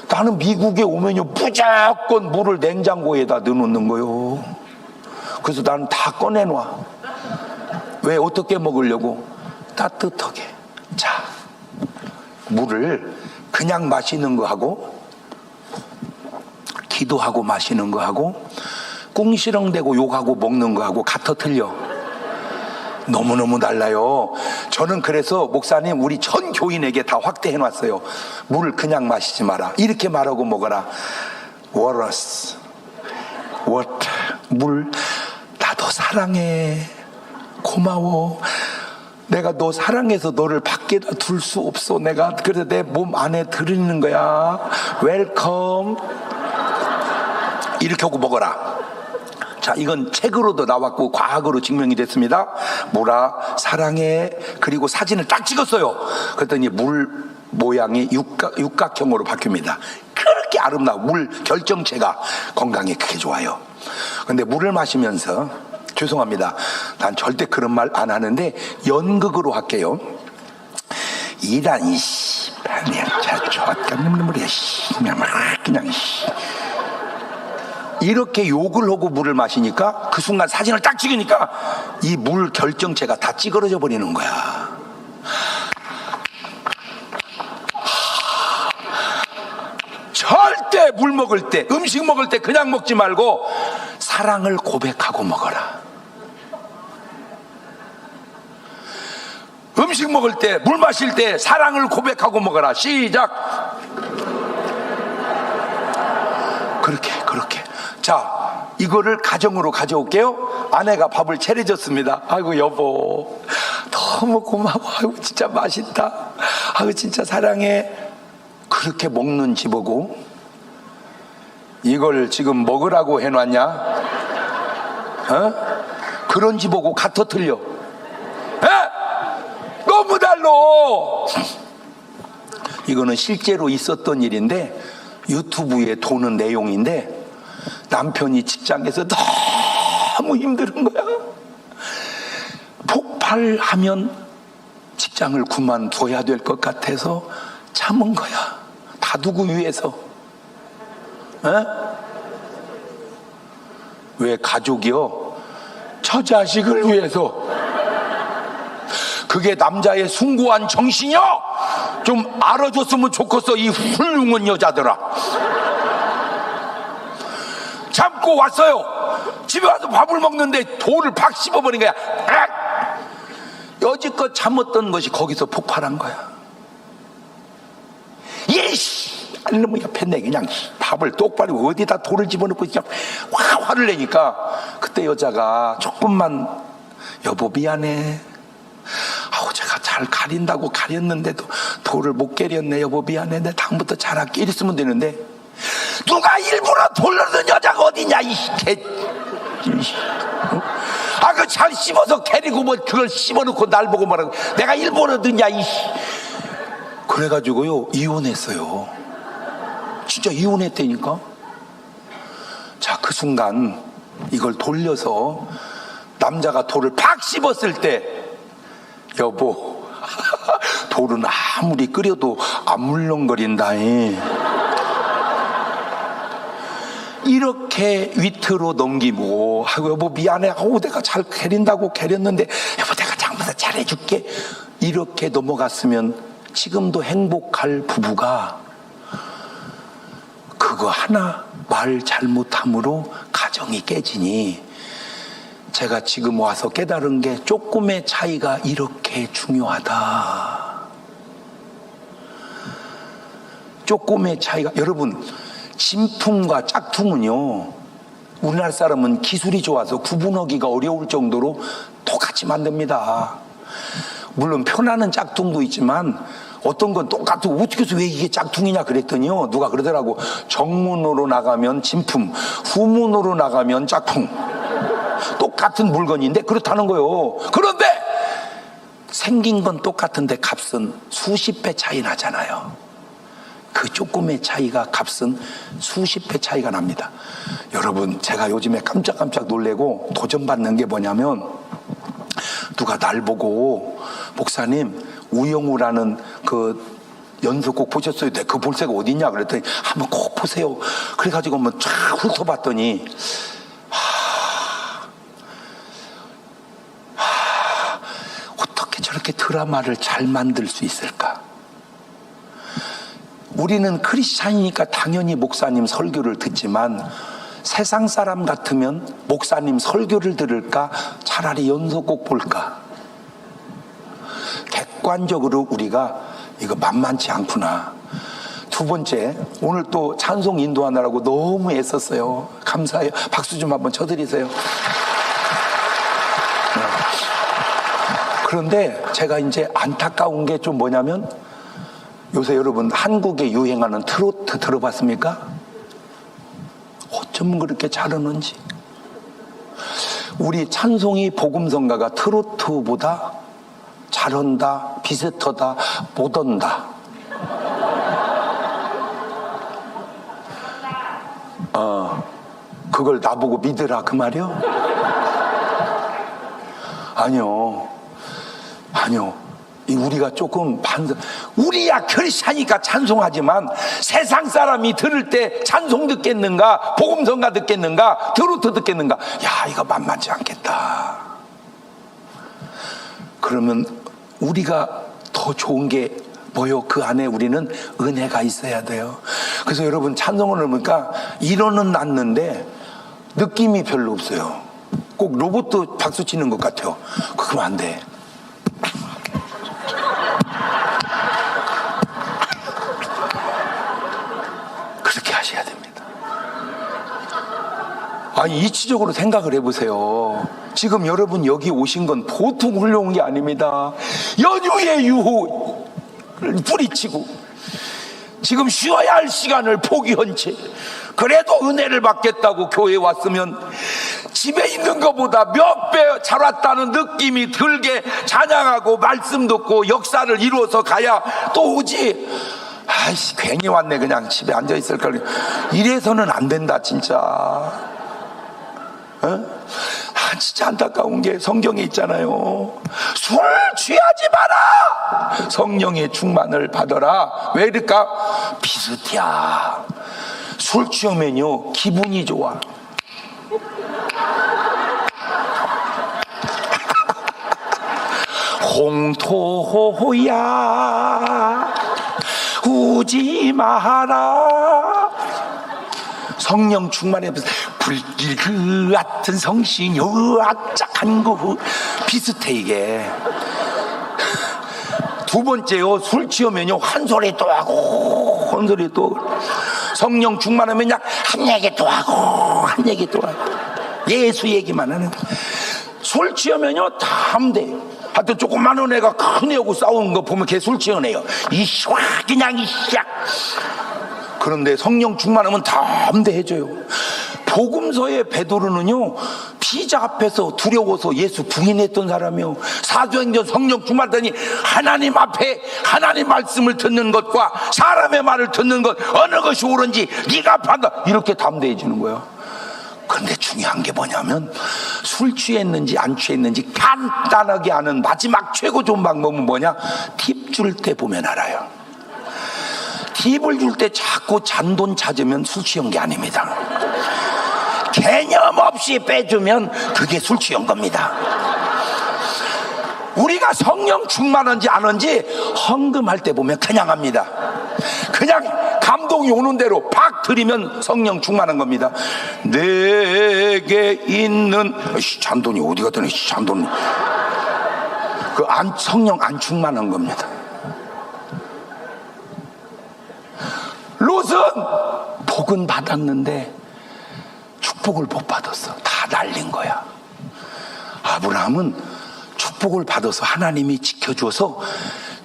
나는 미국에 오면요 무조건 물을 냉장고에다 넣어놓는 거요. 그래서 나는 다 꺼내놔. 왜? 어떻게 먹으려고? 따뜻하게. 자, 물을 그냥 마시는 거하고 기도하고 마시는 거하고 꿍시렁대고 욕하고 먹는 거하고 같아 틀려? 너무너무 달라요. 저는 그래서 목사님, 우리 전 교인에게 다 확대해 놨어요. 물을 그냥 마시지 마라. 이렇게 말하고 먹어라. waters, water, 물. 나도 사랑해. 고마워. 내가 너 사랑해서 너를 밖에다 둘 수 없어. 내가 그래서 내 몸 안에 들이는 거야. 웰컴. 이렇게 하고 먹어라. 자, 이건 책으로도 나왔고 과학으로 증명이 됐습니다. 뭐라? 사랑해. 그리고 사진을 딱 찍었어요. 그랬더니 물 모양이 육각형으로 바뀝니다. 그렇게 아름다워. 물 결정체가 건강에 크게 좋아요. 근데 물을 마시면서, 죄송합니다, 난 절대 그런 말 안 하는데 연극으로 할게요. 이란 이씨 그냥 저같은 물이야 그냥 이렇게 욕을 하고 물을 마시니까 그 순간 사진을 딱 찍으니까 이 물 결정체가 다 찌그러져 버리는 거야. 절대 물 먹을 때, 음식 먹을 때 그냥 먹지 말고 사랑을 고백하고 먹어라. 음식 먹을 때, 물 마실 때 사랑을 고백하고 먹어라. 시작. 그렇게. 자, 이거를 가정으로 가져올게요. 아내가 밥을 차려줬습니다. 아이고 여보 너무 고마워. 아이고 진짜 맛있다. 아이고 진짜 사랑해. 그렇게 먹는 집하고 이걸 지금 먹으라고 해놨냐? 그런 집하고 같아 틀려? 너무 달라. 이거는 실제로 있었던 일인데 유튜브에 도는 내용인데, 남편이 직장에서 너무 힘든 거야. 폭발하면 직장을 그만둬야 될 것 같아서 참은 거야. 다 누구 위해서? 왜 가족이요? 처자식을 위해서. 그게 남자의 숭고한 정신이요? 좀 알아줬으면 좋겠어, 이 훌륭한 여자들아. 참고 왔어요. 집에 와서 밥을 먹는데 돌을 팍 씹어버린 거야. 여지껏 참았던 것이 거기서 폭발한 거야. 예씨! 이놈의 옆에 내 그냥 밥을 똑바로 어디다 돌을 집어넣고 그냥 화를 내니까 그때 여자가 조금만, 여보 미안해. 아우 제가 잘 가린다고 가렸는데도 돌을 못 깨렸네. 여보 미안해. 내 다음부터 잘할게. 이랬으면 되는데 누가 일부러 돌려는 여자가 어디냐 이 개. 아 그 잘 씹어서 캐리고 뭐 그걸 씹어놓고 날 보고 말하고 내가 일부러 넣냐 이. 그래가지고요 이혼했어요. 진짜 이혼했다니까. 자, 그 순간 이걸 돌려서 남자가 돌을 팍 씹었을 때, 여보 돌은 아무리 끓여도 안 물렁거린다. 이렇게 위트로 넘기고, 아이고 여보 미안해. 내가 잘 캐린다고 캐렸는데 여보 내가 장보다 잘해줄게. 이렇게 넘어갔으면 지금도 행복할 부부가 그거 하나 말 잘못함으로 가정이 깨지니, 제가 지금 와서 깨달은 게 조금의 차이가 이렇게 중요하다. 조금의 차이가. 여러분, 진품과 짝퉁은요, 우리나라 사람은 기술이 좋아서 구분하기가 어려울 정도로 똑같이 만듭니다. 물론 편하는 짝퉁도 있지만 어떤 건 똑같고, 어떻게 해서 왜 이게 짝퉁이냐 그랬더니요, 누가 그러더라고. 정문으로 나가면 진품, 후문으로 나가면 짝퉁. 똑같은 물건인데 그렇다는 거예요. 그런데 생긴 건 똑같은데 값은 수십 배 차이 나잖아요. 그 조금의 차이가 값은 수십 배 차이가 납니다. 여러분, 제가 요즘에 깜짝깜짝 놀래고 도전받는 게 뭐냐면, 누가 날 보고 목사님 우영우라는 그 연속곡 보셨어요? 네, 그 볼새가 어딨냐 그랬더니 한번 꼭 보세요. 그래가지고 한번 쫙 훑어봤더니 어떻게 저렇게 드라마를 잘 만들 수 있을까? 우리는 크리스찬이니까 당연히 목사님 설교를 듣지만 세상 사람 같으면 목사님 설교를 들을까? 차라리 연속곡 볼까? 객관적으로 우리가 이거 만만치 않구나. 두 번째, 오늘 또 찬송 인도하느라고 너무 애썼어요. 감사해요. 박수 좀 한번 쳐드리세요. 그런데 제가 이제 안타까운 게 좀 뭐냐면, 요새 여러분 한국에 유행하는 트로트 들어봤습니까? 어쩜 그렇게 잘하는지. 우리 찬송이 복음성가가 트로트보다 잘한다, 비슷하다, 못한다. 그걸 나보고 믿으라 그 말이요? 아니요. 우리가 조금 우리야 크리스찬이니까 찬송하지만 세상 사람이 들을 때 찬송 듣겠는가, 복음성가 듣겠는가, 트로트 듣겠는가? 야, 이거 만만치 않겠다. 그러면 우리가 더 좋은 게 뭐요? 그 안에 우리는 은혜가 있어야 돼요. 그래서 여러분 찬송을 하니까 이론은 났는데 느낌이 별로 없어요. 꼭 로봇도 박수 치는 것 같아요. 그러면 안 돼. 그렇게 하셔야 됩니다. 아니, 이치적으로 생각을 해보세요. 지금 여러분 여기 오신 건 보통 훌륭한 게 아닙니다. 연휴의 유혹을 뿌리치고 지금 쉬어야 할 시간을 포기한 채 그래도 은혜를 받겠다고 교회에 왔으면 집에 있는 것보다 몇 배 잘 왔다는 느낌이 들게 찬양하고 말씀 듣고 역사를 이루어서 가야 또 오지. 아이씨, 괜히 왔네. 그냥 집에 앉아있을 걸. 이래서는 안 된다 진짜. 진짜 안타까운 게 성경에 있잖아요. 술 취하지 마라. 성령의 충만을 받아라. 왜 이럴까? 비슷이야. 술 취하면요 기분이 좋아. 공토야 우지 마라. 성령 충만해서 불길 그 같은 성신이 악착한 거 비슷해 이게. 두 번째요, 술 취하면요 한 소리 또 하고 한 소리 또. 성령 충만하면 그냥 한 얘기 또 하고 한 얘기 또 하고 예수 얘기만 하는. 술 취하면요 다 함대. 하여튼 조그마한 애가 큰 애하고 싸우는 거 보면 걔 술 취한 애요. 이씨와 그냥 이씨야. 그런데 성령 충만하면 다 함대해줘요. 복음서의 베드로는요 피자 앞에서 두려워서 예수 부인했던 사람이요. 사도행전 성령 충만하더니 하나님 앞에 하나님 말씀을 듣는 것과 사람의 말을 듣는 것 어느 것이 옳은지 네가 판단, 이렇게 담대해지는 거야. 그런데 중요한 게 뭐냐면 술 취했는지 안 취했는지 간단하게 아는 마지막 최고 좋은 방법은 뭐냐? 팁 줄 때 보면 알아요. 팁을 줄 때 자꾸 잔돈 찾으면 술 취한 게 아닙니다. 개념 없이 빼주면 그게 술 취한 겁니다. 우리가 성령 충만한지 안 한지 헌금할 때 보면 그냥 합니다. 그냥 감동이 오는 대로 팍 드리면 성령 충만한 겁니다. 내게 있는 잔돈이 어디 갔더니 잔돈, 성령 안 충만한 겁니다. 롯은 복은 받았는데 축복을 못 받았어. 다 날린 거야. 아브라함은 축복을 받아서 하나님이 지켜줘서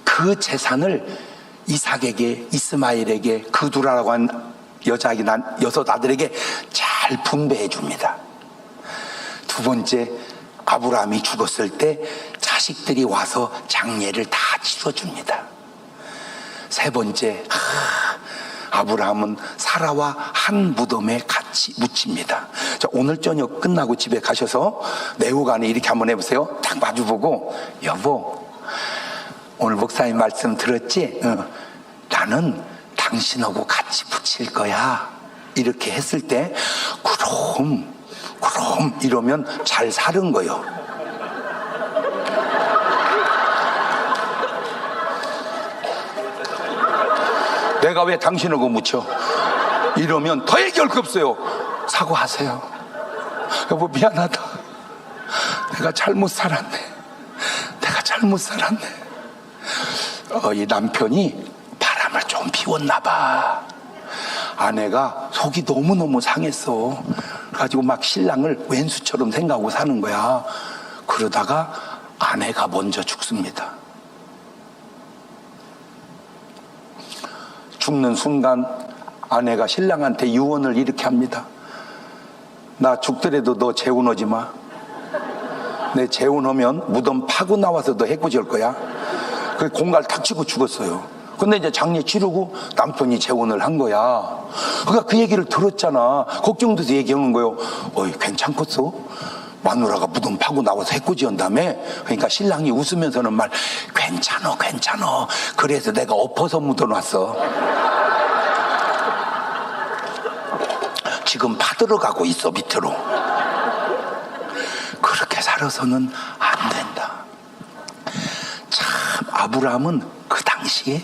그 재산을 이삭에게, 이스마엘에게, 그두라라고 한 여섯 아들에게 잘 분배해 줍니다. 두 번째, 아브라함이 죽었을 때 자식들이 와서 장례를 다 치러줍니다. 세 번째, 아브라함은 사라와 한 무덤에 같이 묻힙니다. 자, 오늘 저녁 끝나고 집에 가셔서 내후간에 이렇게 한번 해보세요. 딱 마주보고, 여보, 오늘 목사님 말씀 들었지? 나는 당신하고 같이 묻힐 거야. 이렇게 했을 때, 그럼 이러면 잘 사는 거요. 내가 왜 당신하고 묻혀? 이러면 더 얘기할 거 없어요. 사과하세요. 여보, 미안하다. 내가 잘못 살았네. 이 남편이 바람을 좀 피웠나 봐. 아내가 속이 너무너무 상했어. 가지고 막 신랑을 왼수처럼 생각하고 사는 거야. 그러다가 아내가 먼저 죽습니다. 죽는 순간 아내가 신랑한테 유언을 이렇게 합니다. 나 죽더라도 너 재혼하지 마. 내 재혼하면 무덤 파고 나와서 너 해코지 할 거야. 그 공갈 탁 치고 죽었어요. 근데 이제 장례 치르고 남편이 재혼을 한 거야. 그러니까 그 얘기를 들었잖아. 걱정돼서 얘기하는 거예요. 어이, 괜찮겠어? 마누라가 무덤 파고 나와서 해코지 한 다음에. 그러니까 신랑이 웃으면서는 말, 괜찮어. 그래서 내가 엎어서 묻어놨어. 지금 파들어 가고 있어, 밑으로. 그렇게 살아서는 안 된다. 참, 아브라함은 그 당시에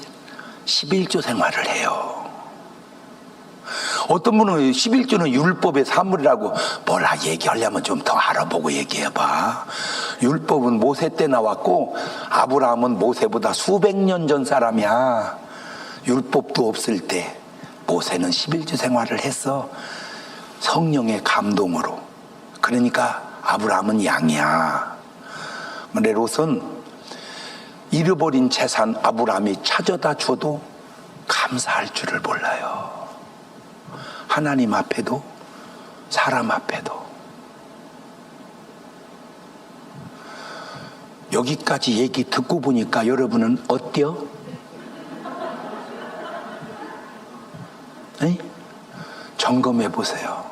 11조 생활을 해요. 어떤 분은 11조는 율법의 사물이라고 뭐라 얘기하려면 좀 더 알아보고 얘기해봐. 율법은 모세 때 나왔고 아브라함은 모세보다 수백 년 전 사람이야. 율법도 없을 때 모세는 11조 생활을 했어. 성령의 감동으로. 그러니까 아브라함은 양이야. 근데 롯은 잃어버린 재산 아브라함이 찾아다 줘도 감사할 줄을 몰라요. 하나님 앞에도 사람 앞에도. 여기까지 얘기 듣고 보니까 여러분은 어때요? 에? 점검해 보세요.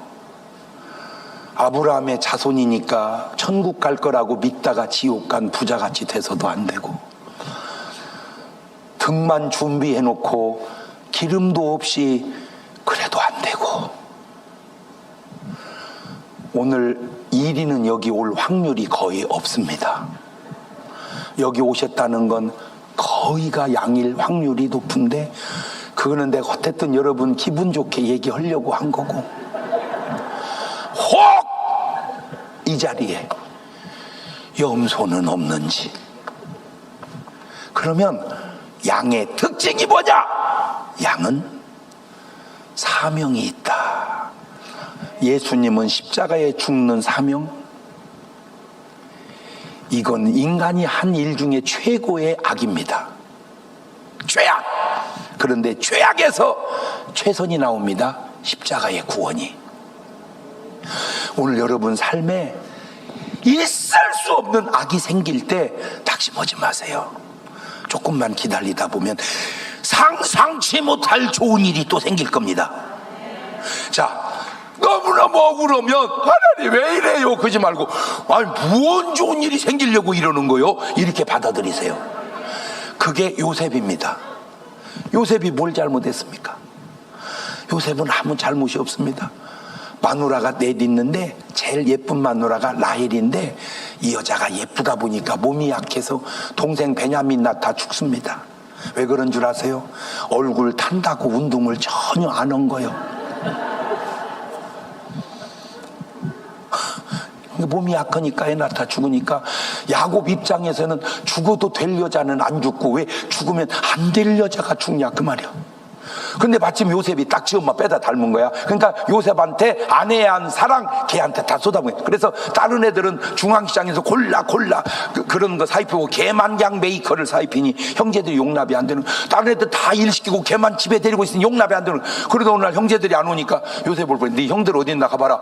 아브라함의 자손이니까 천국 갈 거라고 믿다가 지옥 간 부자같이 돼서도 안 되고, 등만 준비해 놓고 기름도 없이 그래도 안 되고, 오늘 1위는 여기 올 확률이 거의 없습니다. 여기 오셨다는 건 거의가 양일 확률이 높은데, 그거는 내가 어쨌든 여러분 기분 좋게 얘기하려고 한 거고, 혹 이 자리에 염소는 없는지. 그러면 양의 특징이 뭐냐? 양은 사명이 있다. 예수님은 십자가에 죽는 사명, 이건 인간이 한 일 중에 최고의 악입니다. 죄악. 그런데 죄악에서 최선이 나옵니다. 십자가의 구원이. 오늘 여러분 삶에 있을 수 없는 악이 생길 때 낙심하지 마세요. 조금만 기다리다 보면 상상치 못할 좋은 일이 또 생길 겁니다. 자, 너무너무 억울하면 하나님 왜 이래요? 그러지 말고, 아니 무언 좋은 일이 생기려고 이러는 거요? 이렇게 받아들이세요. 그게 요셉입니다. 요셉이 뭘 잘못했습니까? 요셉은 아무 잘못이 없습니다. 마누라가 넷 있는데 제일 예쁜 마누라가 라헬인데, 이 여자가 예쁘다 보니까 몸이 약해서 동생 베냐민 낳다 죽습니다. 왜 그런 줄 아세요? 얼굴 탄다고 운동을 전혀 안 한 거예요. 몸이 약하니까 애 낳다 죽으니까 야곱 입장에서는 죽어도 될 여자는 안 죽고 왜 죽으면 안 될 여자가 죽냐 그 말이야. 근데 마침 요셉이 딱 지 엄마 빼다 닮은 거야. 그러니까 요셉한테 아내에 한 사랑 걔한테 다 쏟아부은 거야. 그래서 다른 애들은 중앙시장에서 골라 그런 거 사입히고 걔만 메이커를 사입히니 형제들이 용납이 안 되는, 다른 애들 다 일 시키고 걔만 집에 데리고 있으니 용납이 안 되는. 그러다 어느 날 형제들이 안 오니까 요셉을 보니 네 형들 어디 있나 가봐라.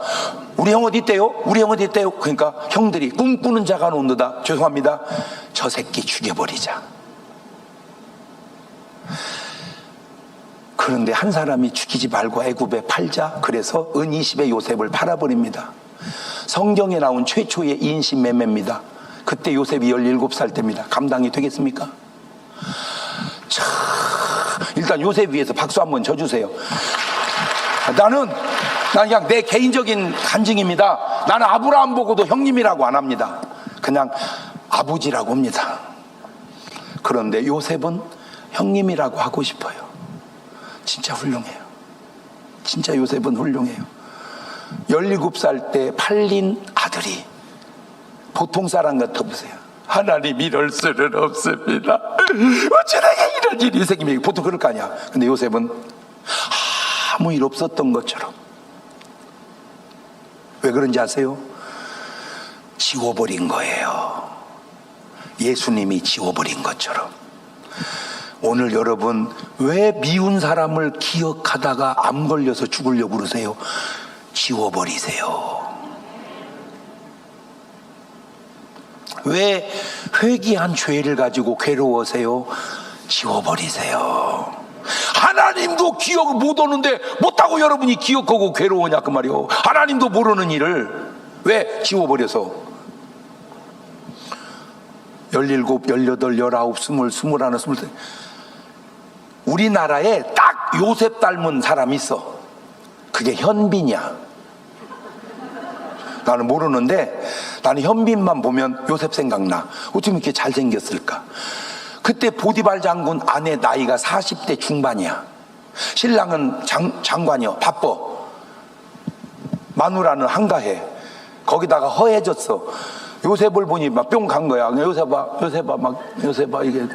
우리 형 어디 있대요? 우리 형 어디 있대요? 그러니까 형들이 꿈꾸는 자가 온도다. 죄송합니다, 저 새끼 죽여버리자. 그런데 한 사람이 죽이지 말고 애굽에 팔자. 그래서 은 20의 요셉을 팔아버립니다. 성경에 나온 최초의 인신매매입니다. 그때 요셉이 17살 때입니다. 감당이 되겠습니까? 자, 일단 요셉 위해서 박수 한번 쳐주세요. 나는 그냥 내 개인적인 간증입니다. 나는 아브라함 보고도 형님이라고 안 합니다. 그냥 아버지라고 합니다. 그런데 요셉은 형님이라고 하고 싶어요. 진짜 훌륭해요. 진짜 요셉은 훌륭해요. 17살 때 팔린 아들이 보통 사람 같아 보세요. 하나님 이럴 수는 없습니다. 어찌 내게 이런 일이 생깁니까? 보통 그럴 거 아니야. 근데 요셉은 아무 일 없었던 것처럼. 왜 그런지 아세요? 지워버린 거예요. 예수님이 지워버린 것처럼. 오늘 여러분 왜 미운 사람을 기억하다가 암 걸려서 죽으려고 그러세요? 지워버리세요. 왜 회개한 죄를 가지고 괴로워하세요? 지워버리세요. 하나님도 기억을 못 하는데 못하고 여러분이 기억하고 괴로우냐 그 말이요. 하나님도 모르는 일을 왜 지워버려서. 17, 18, 19, 20, 21, 23. 우리나라에 딱 요셉 닮은 사람이 있어. 그게 현빈이야. 나는 모르는데 나는 현빈만 보면 요셉 생각나. 어쩜 이렇게 잘생겼을까? 그때 보디발 장군 아내 나이가 40대 중반이야. 신랑은 장관이야. 바빠. 마누라는 한가해. 거기다가 허해졌어. 요셉을 보니 막 뿅 간 거야. 요셉아 이게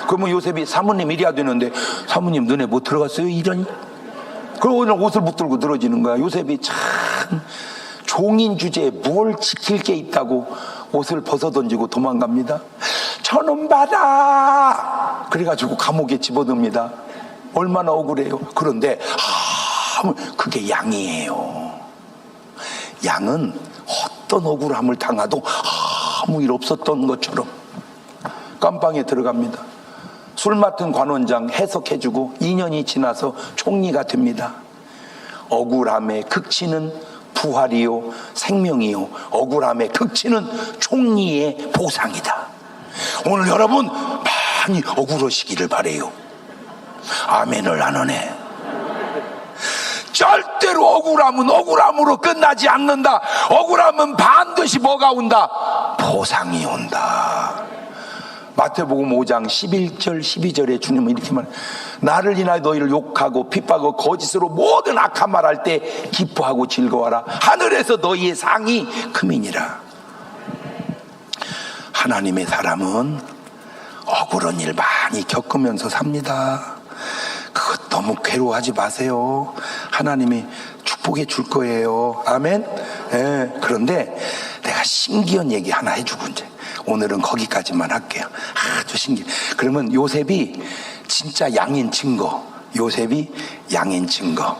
그러면 요셉이 사모님 이래야 되는데 사모님 눈에 뭐 들어갔어요? 이러니. 그리고 오늘 옷을 붙들고 늘어지는 거야. 요셉이 참 종인 주제에 뭘 지킬 게 있다고 옷을 벗어던지고 도망갑니다. 저놈 봐라. 그래가지고 감옥에 집어넣습니다. 얼마나 억울해요. 그런데 그게 양이에요. 양은 어떤 억울함을 당하도 아무 일 없었던 것처럼 깜빵에 들어갑니다. 술 맡은 관원장 해석해주고 2년이 지나서 총리가 됩니다. 억울함의 극치는 부활이요 생명이요, 억울함의 극치는 총리의 보상이다. 오늘 여러분 많이 억울하시기를 바래요. 아멘을 안 하네. 절대로 억울함은 억울함으로 끝나지 않는다. 억울함은 반드시 뭐가 온다? 보상이 온다. 마태복음 5장 11절 12절에 주님은 이렇게 말해요. 나를 인하여 너희를 욕하고 핍박하고 거짓으로 모든 악한 말할 때 기뻐하고 즐거워하라. 하늘에서 너희의 상이 크미니라. 하나님의 사람은 억울한 일 많이 겪으면서 삽니다. 그것 너무 괴로워하지 마세요. 하나님이 축복해 줄 거예요. 아멘. 예, 그런데 내가 신기한 얘기 하나 해주고 이제 오늘은 거기까지만 할게요. 아주 신기해. 그러면 요셉이 진짜 양인 증거. 요셉이 양인 증거.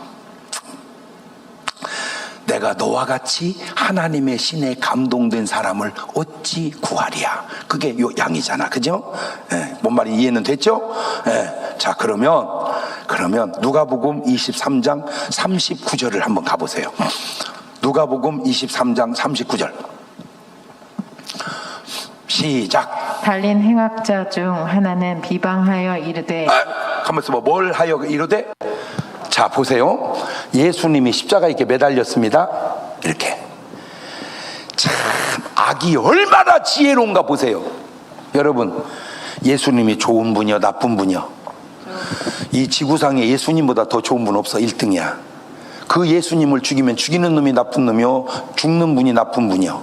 내가 너와 같이 하나님의 신에 감동된 사람을 어찌 구하리야. 그게 요 양이잖아. 그죠? 예, 뭔 말이 이해는 됐죠? 예, 자, 그러면 누가복음 23장 39절을 한번 가보세요. 누가복음 23장 39절. 시작. 달린 행악자 중 하나는 비방하여 이르되 가만 있어봐. 뭘 하여 이르되? 자, 보세요. 예수님이 십자가에 이렇게 매달렸습니다. 이렇게. 참 악이 얼마나 지혜로운가 보세요. 여러분, 예수님이 좋은 분이요 나쁜 분이요? 이 지구상에 예수님보다 더 좋은 분 없어. 1등이야. 그 예수님을 죽이면 죽이는 놈이 나쁜 놈이요, 죽는 분이 나쁜 분이요?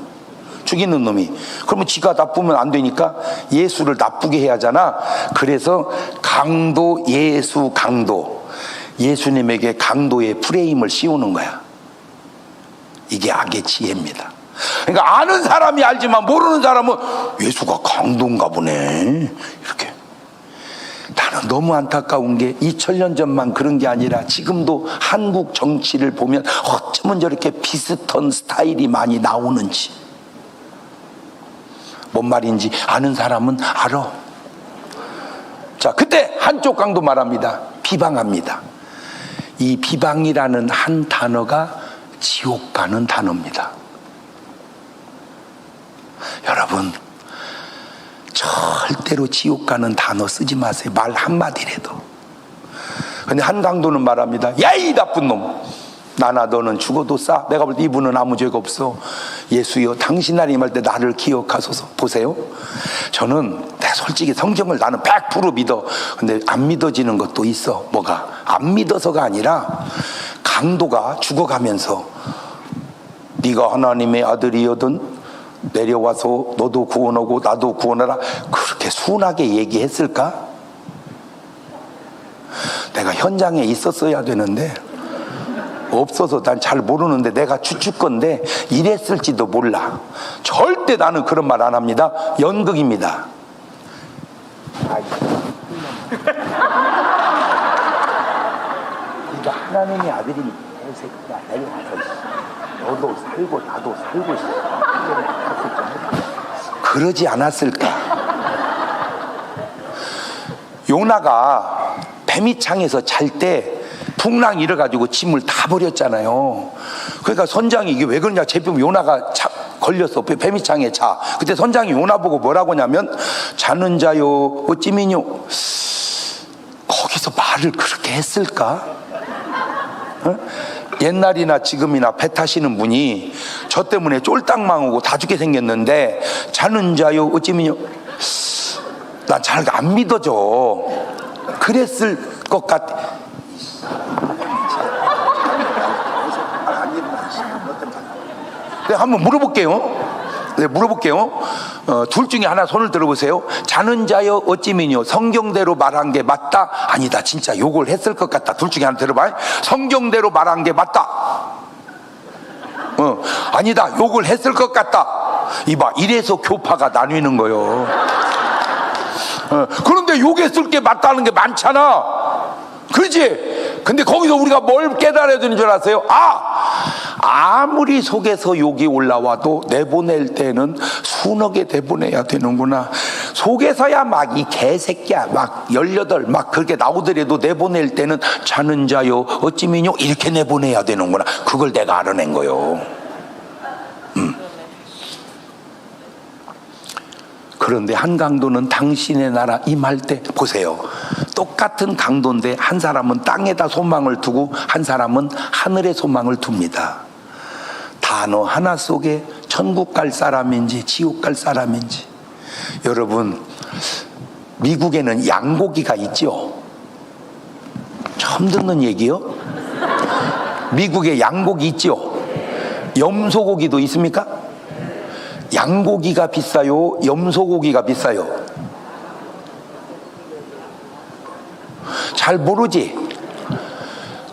죽이는 놈이. 그러면 지가 나쁘면 안 되니까 예수를 나쁘게 해야 하잖아. 그래서 강도, 예수 강도. 예수님에게 강도의 프레임을 씌우는 거야. 이게 악의 지혜입니다. 그러니까 아는 사람이 알지만 모르는 사람은 예수가 강도인가 보네. 이렇게. 나는 너무 안타까운 게 2000년 전만 그런 게 아니라 지금도 한국 정치를 보면 어쩌면 저렇게 비슷한 스타일이 많이 나오는지. 뭔 말인지 아는 사람은 알아. 자, 그때 한쪽 강도 말합니다. 비방합니다. 이 비방이라는 한 단어가 지옥 가는 단어입니다. 여러분, 절대로 지옥 가는 단어 쓰지 마세요. 말 한마디라도. 근데 한 강도는 말합니다. 야, 이 나쁜 놈! 나나 너는 죽어도 싸. 내가 볼 때 이분은 아무 죄가 없어. 예수여, 당신 하나님 할 때 나를 기억하소서. 보세요. 저는 내가 솔직히 성경을 나는 100% 믿어. 근데 안 믿어지는 것도 있어. 뭐가? 안 믿어서가 아니라 강도가 죽어가면서 네가 하나님의 아들이여든 내려와서 너도 구원하고 나도 구원하라. 그렇게 순하게 얘기했을까? 내가 현장에 있었어야 되는데 없어서 난 잘 모르는데 내가 추측건데 이랬을지도 몰라. 절대 나는 그런 말 안 합니다. 연극입니다. 네가 하나님의 아들이니 새끼야, 내려와서 너도 살고 나도 살고 그러지 않았을까? 요나가 뱀이창에서 잘 때 풍랑 일어가지고 짐을 다 버렸잖아요. 그러니까 선장이 이게 왜 그러냐, 제품 요나가 걸렸어. 뱀이창에 자. 그때 선장이 요나 보고 뭐라고 하냐면 자는 자요 어찌미뇨. 거기서 말을 그렇게 했을까? 어? 옛날이나 지금이나 배 타시는 분이 저 때문에 쫄딱 망하고 다 죽게 생겼는데 자는 자요 어찌미뇨. 난 잘 안 믿어져. 그랬을 것 같아. 네, 한번 물어볼게요. 네, 물어볼게요. 둘 중에 하나 손을 들어보세요. 자는 자여 어찌미뇨. 성경대로 말한 게 맞다? 아니다. 진짜 욕을 했을 것 같다. 둘 중에 하나 들어봐. 성경대로 말한 게 맞다. 아니다. 욕을 했을 것 같다. 이봐, 이래서 교파가 나뉘는 거요. 그런데 욕했을 게 맞다는 게 많잖아. 그렇지? 근데 거기서 우리가 뭘 깨달아야 되는 줄 아세요? 아무리 속에서 욕이 올라와도 내보낼 때는 순하게 내보내야 되는구나. 속에서야 막 이 개새끼야 막 18 막 그렇게 나오더라도 내보낼 때는 자는 자요 어찌미뇨 이렇게 내보내야 되는구나. 그걸 내가 알아낸 거요. 그런데 한 강도는 당신의 나라 임할 때 보세요. 똑같은 강도인데 한 사람은 땅에다 소망을 두고 한 사람은 하늘에 소망을 둡니다. 단어 하나 속에 천국 갈 사람인지 지옥 갈 사람인지. 여러분, 미국에는 양고기가 있죠. 처음 듣는 얘기요? 미국에 양고기 있죠. 염소고기도 있습니까? 양고기가 비싸요? 염소고기가 비싸요? 잘 모르지?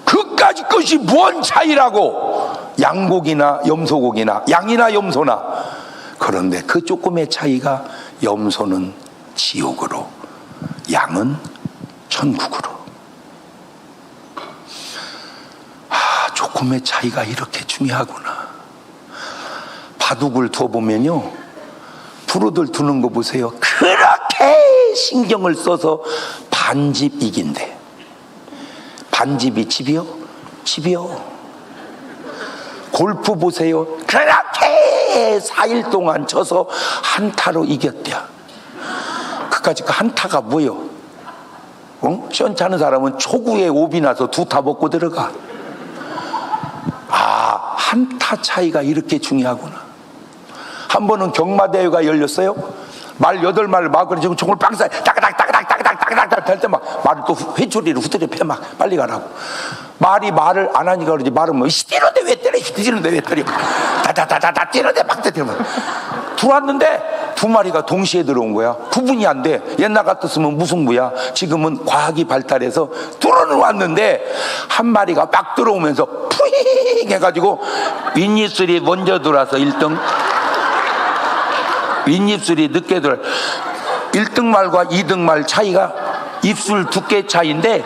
그까짓 것이 뭔 차이라고? 양고기나 염소고기나 양이나 염소나. 그런데 그 조금의 차이가 염소는 지옥으로, 양은 천국으로. 조금의 차이가 이렇게 중요하구나. 바둑을 두어보면요, 프로들 두는 거 보세요. 그렇게 신경을 써서 반집 이긴대. 반집이 집이요? 집이요. 골프 보세요. 그렇게 4일 동안 쳐서 한타로 이겼대요. 그까짓 그 한타가 뭐요? 시원찮은 사람은 초구에 오비 나서 2타 먹고 들어가. 한타 차이가 이렇게 중요하구나. 한 번은 경마대회가 열렸어요. 말 8마리를 막 그래 지금 총을 빵싸 따가닥 할 때 막 말을 또 회초리를 후드려 패 막 빨리 가라고. 말이 말을 안 하니까 그러지. 말은 뭐 뛰는데 왜 때려, 뛰는데 왜 때려, 다다다다다 뛰는데 막 때려. 들어왔는데 2마리가 동시에 들어온 거야. 구분이 안 돼. 옛날 같았으면 무승부야. 지금은 과학이 발달해서 들어는 왔는데 한 마리가 막 들어오면서 푸잉 해가지고 윗입술이 먼저 들어와서 1등, 윗입술이 늦게 들어. 1등 말과 2등 말 차이가 입술 두께 차이인데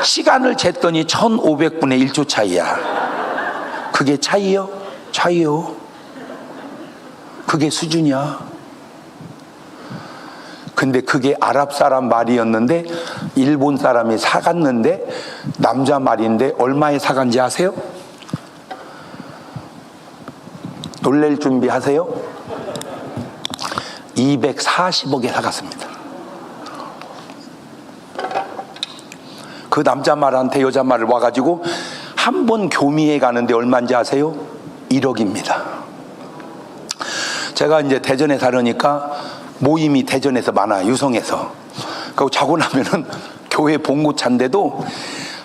시간을 쟀더니 1500분의 1초 차이야. 그게 차이요? 차이요. 그게 수준이야. 근데 그게 아랍 사람 말이었는데 일본 사람이 사갔는데 남자 말인데 얼마에 사간지 아세요? 놀랄 준비 하세요. 240억에 사갔습니다. 그 남자 말한테 여자 말을 와가지고 한 번 교미해 가는데 얼마인지 아세요? 1억입니다. 제가 이제 대전에 살으니까 모임이 대전에서 많아요. 유성에서. 그리고 자고 나면은 교회 봉고차인데도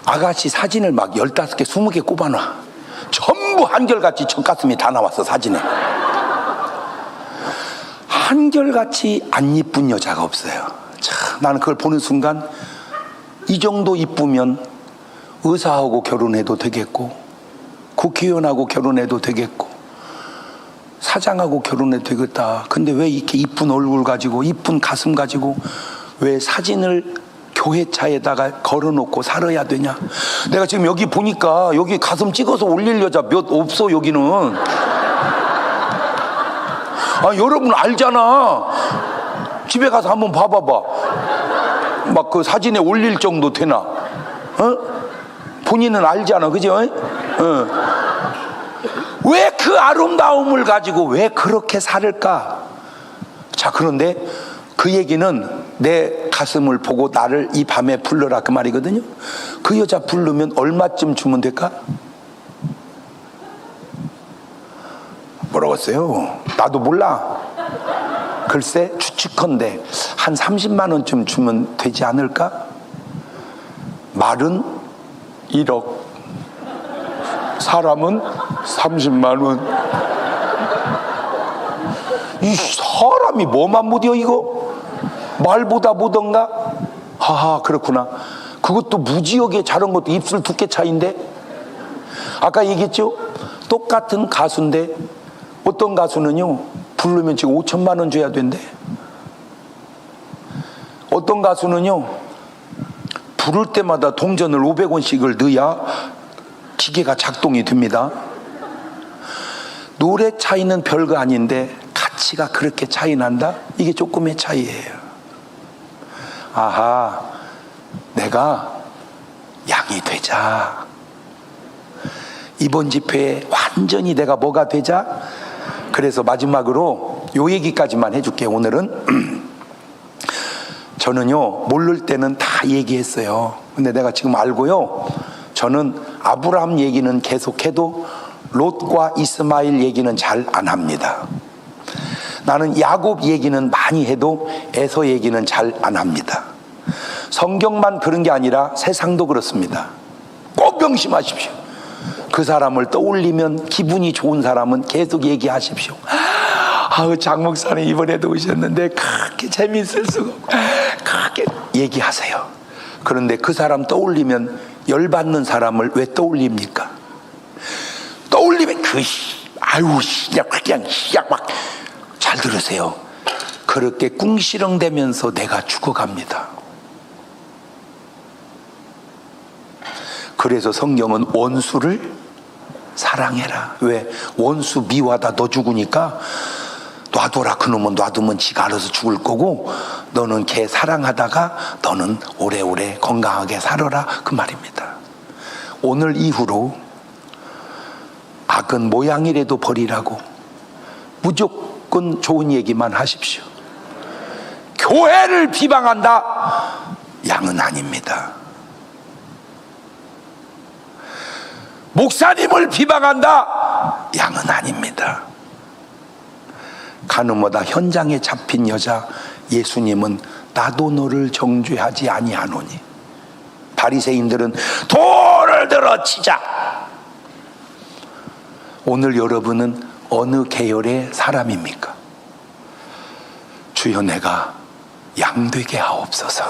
아가씨 사진을 막 15개, 20개 꼽아놔. 전부 한결같이 젖가슴이 다 나왔어, 사진에. 한결같이 안 이쁜 여자가 없어요. 참, 나는 그걸 보는 순간 이 정도 이쁘면 의사하고 결혼해도 되겠고, 국회의원하고 결혼해도 되겠고, 사장하고 결혼해도 되겠다. 근데 왜 이렇게 이쁜 얼굴 가지고 이쁜 가슴 가지고 왜 사진을 교회차에다가 걸어놓고 살아야 되냐. 내가 지금 여기 보니까 여기 가슴 찍어서 올릴 여자 몇 없어. 여기는 여러분 알잖아. 집에 가서 한번 봐봐봐. 막 그 사진에 올릴 정도 되나? 본인은 알잖아, 그죠? 왜 그 아름다움을 가지고 왜 그렇게 살을까? 자, 그런데 그 얘기는 내 가슴을 보고 나를 이 밤에 불러라 그 말이거든요. 그 여자 부르면 얼마쯤 주면 될까? 뭐라고 했어요? 나도 몰라. 글쎄 추측컨대 한 30만 원쯤 주면 되지 않을까? 말은 1억, 사람은 30만 원. 이 사람이 뭐만 못이여 이거? 말보다 못한가? 하하, 그렇구나. 그것도 무지하게 자른 것도 입술 두께 차이인데. 아까 얘기했죠? 똑같은 가수인데 어떤 가수는요 부르면 지금 5천만 원 줘야 된대. 어떤 가수는요 부를 때마다 동전을 500원씩을 넣어야 기계가 작동이 됩니다. 노래 차이는 별거 아닌데 가치가 그렇게 차이 난다? 이게 조금의 차이예요. 아하, 내가 양이 되자. 이번 집회에 완전히 내가 뭐가 되자. 그래서 마지막으로 요 얘기까지만 해줄게요. 오늘은 저는요 모를 때는 다 얘기했어요. 근데 내가 지금 알고요, 저는 아브라함 얘기는 계속해도 롯과 이스마엘 얘기는 잘 안 합니다. 나는 야곱 얘기는 많이 해도 에서 얘기는 잘 안 합니다. 성경만 그런 게 아니라 세상도 그렇습니다. 꼭 명심하십시오. 그 사람을 떠올리면 기분이 좋은 사람은 계속 얘기하십시오. 아우, 장 목사님 이번에도 오셨는데 그렇게 재미있을 수가 없고, 그렇게 얘기하세요. 그런데 그 사람 떠올리면 열받는 사람을 왜 떠올립니까? 떠올리면 그냥 막 잘 들으세요. 그렇게 꿍시렁대면서 내가 죽어갑니다. 그래서 성경은 원수를 사랑해라. 왜? 원수 미워하다 너 죽으니까 놔둬라. 그놈은 놔두면 지가 알아서 죽을 거고, 너는 걔 사랑하다가 너는 오래오래 건강하게 살아라, 그 말입니다. 오늘 이후로 악은 모양이라도 버리라고 무조건 좋은 얘기만 하십시오. 교회를 비방한다? 양은 아닙니다. 목사님을 비방한다? 양은 아닙니다. 가늠하다 현장에 잡힌 여자 예수님은 나도 너를 정죄하지 아니하노니. 바리새인들은 돌을 들어 치자. 오늘 여러분은 어느 계열의 사람입니까? 주여 내가 양되게 하옵소서.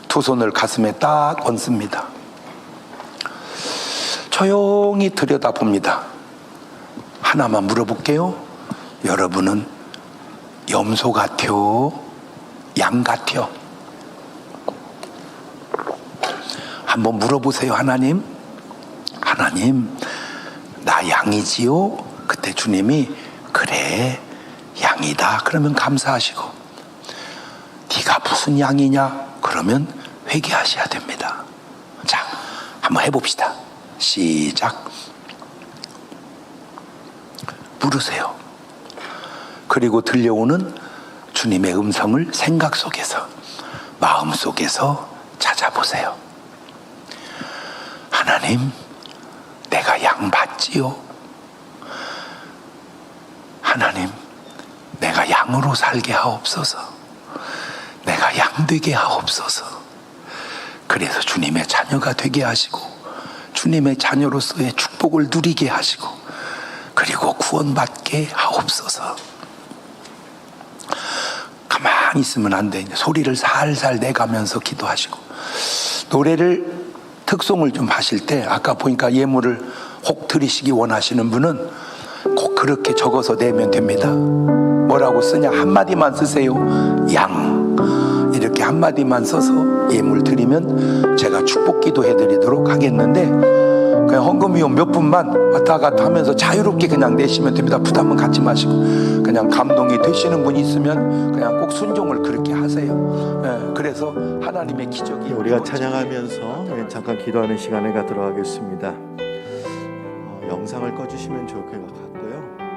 두 손을 가슴에 딱 얹습니다. 조용히 들여다봅니다. 하나만 물어볼게요. 여러분은 염소 같아요? 양 같아요? 한번 물어보세요. 하나님, 나 양이지요? 그때 주님이 그래 양이다 그러면 감사하시고, 네가 무슨 양이냐 그러면 회개하셔야 됩니다. 자, 한번 해봅시다. 시작. 물으세요. 그리고 들려오는 주님의 음성을 생각 속에서, 마음 속에서 찾아보세요. 하나님, 내가 양 맞지요? 하나님, 내가 양으로 살게 하옵소서. 내가 양 되게 하옵소서. 그래서 주님의 자녀가 되게 하시고, 주님의 자녀로서의 축복을 누리게 하시고, 그리고 구원받게 하옵소서. 가만히 있으면 안 돼. 소리를 살살 내가면서 기도하시고, 노래를 특송을 좀 하실 때 아까 보니까 예물을 혹 드리시기 원하시는 분은 꼭 그렇게 적어서 내면 됩니다. 뭐라고 쓰냐? 한마디만 쓰세요. 양. 이렇게 한마디만 써서 예물 드리면 제가 축복 기도 해드리도록 하겠는데, 그냥 헌금위원 몇 분만 왔다 갔다 하면서 자유롭게 그냥 내시면 됩니다. 부담은 갖지 마시고, 그냥 감동이 되시는 분이 있으면 그냥 꼭 순종을 그렇게 하세요. 예, 그래서 하나님의 기적이 우리가 찬양하면서 잠깐 기도하는 시간을 갖도록 하겠습니다. 영상을 꺼주시면 좋을 것 같고요.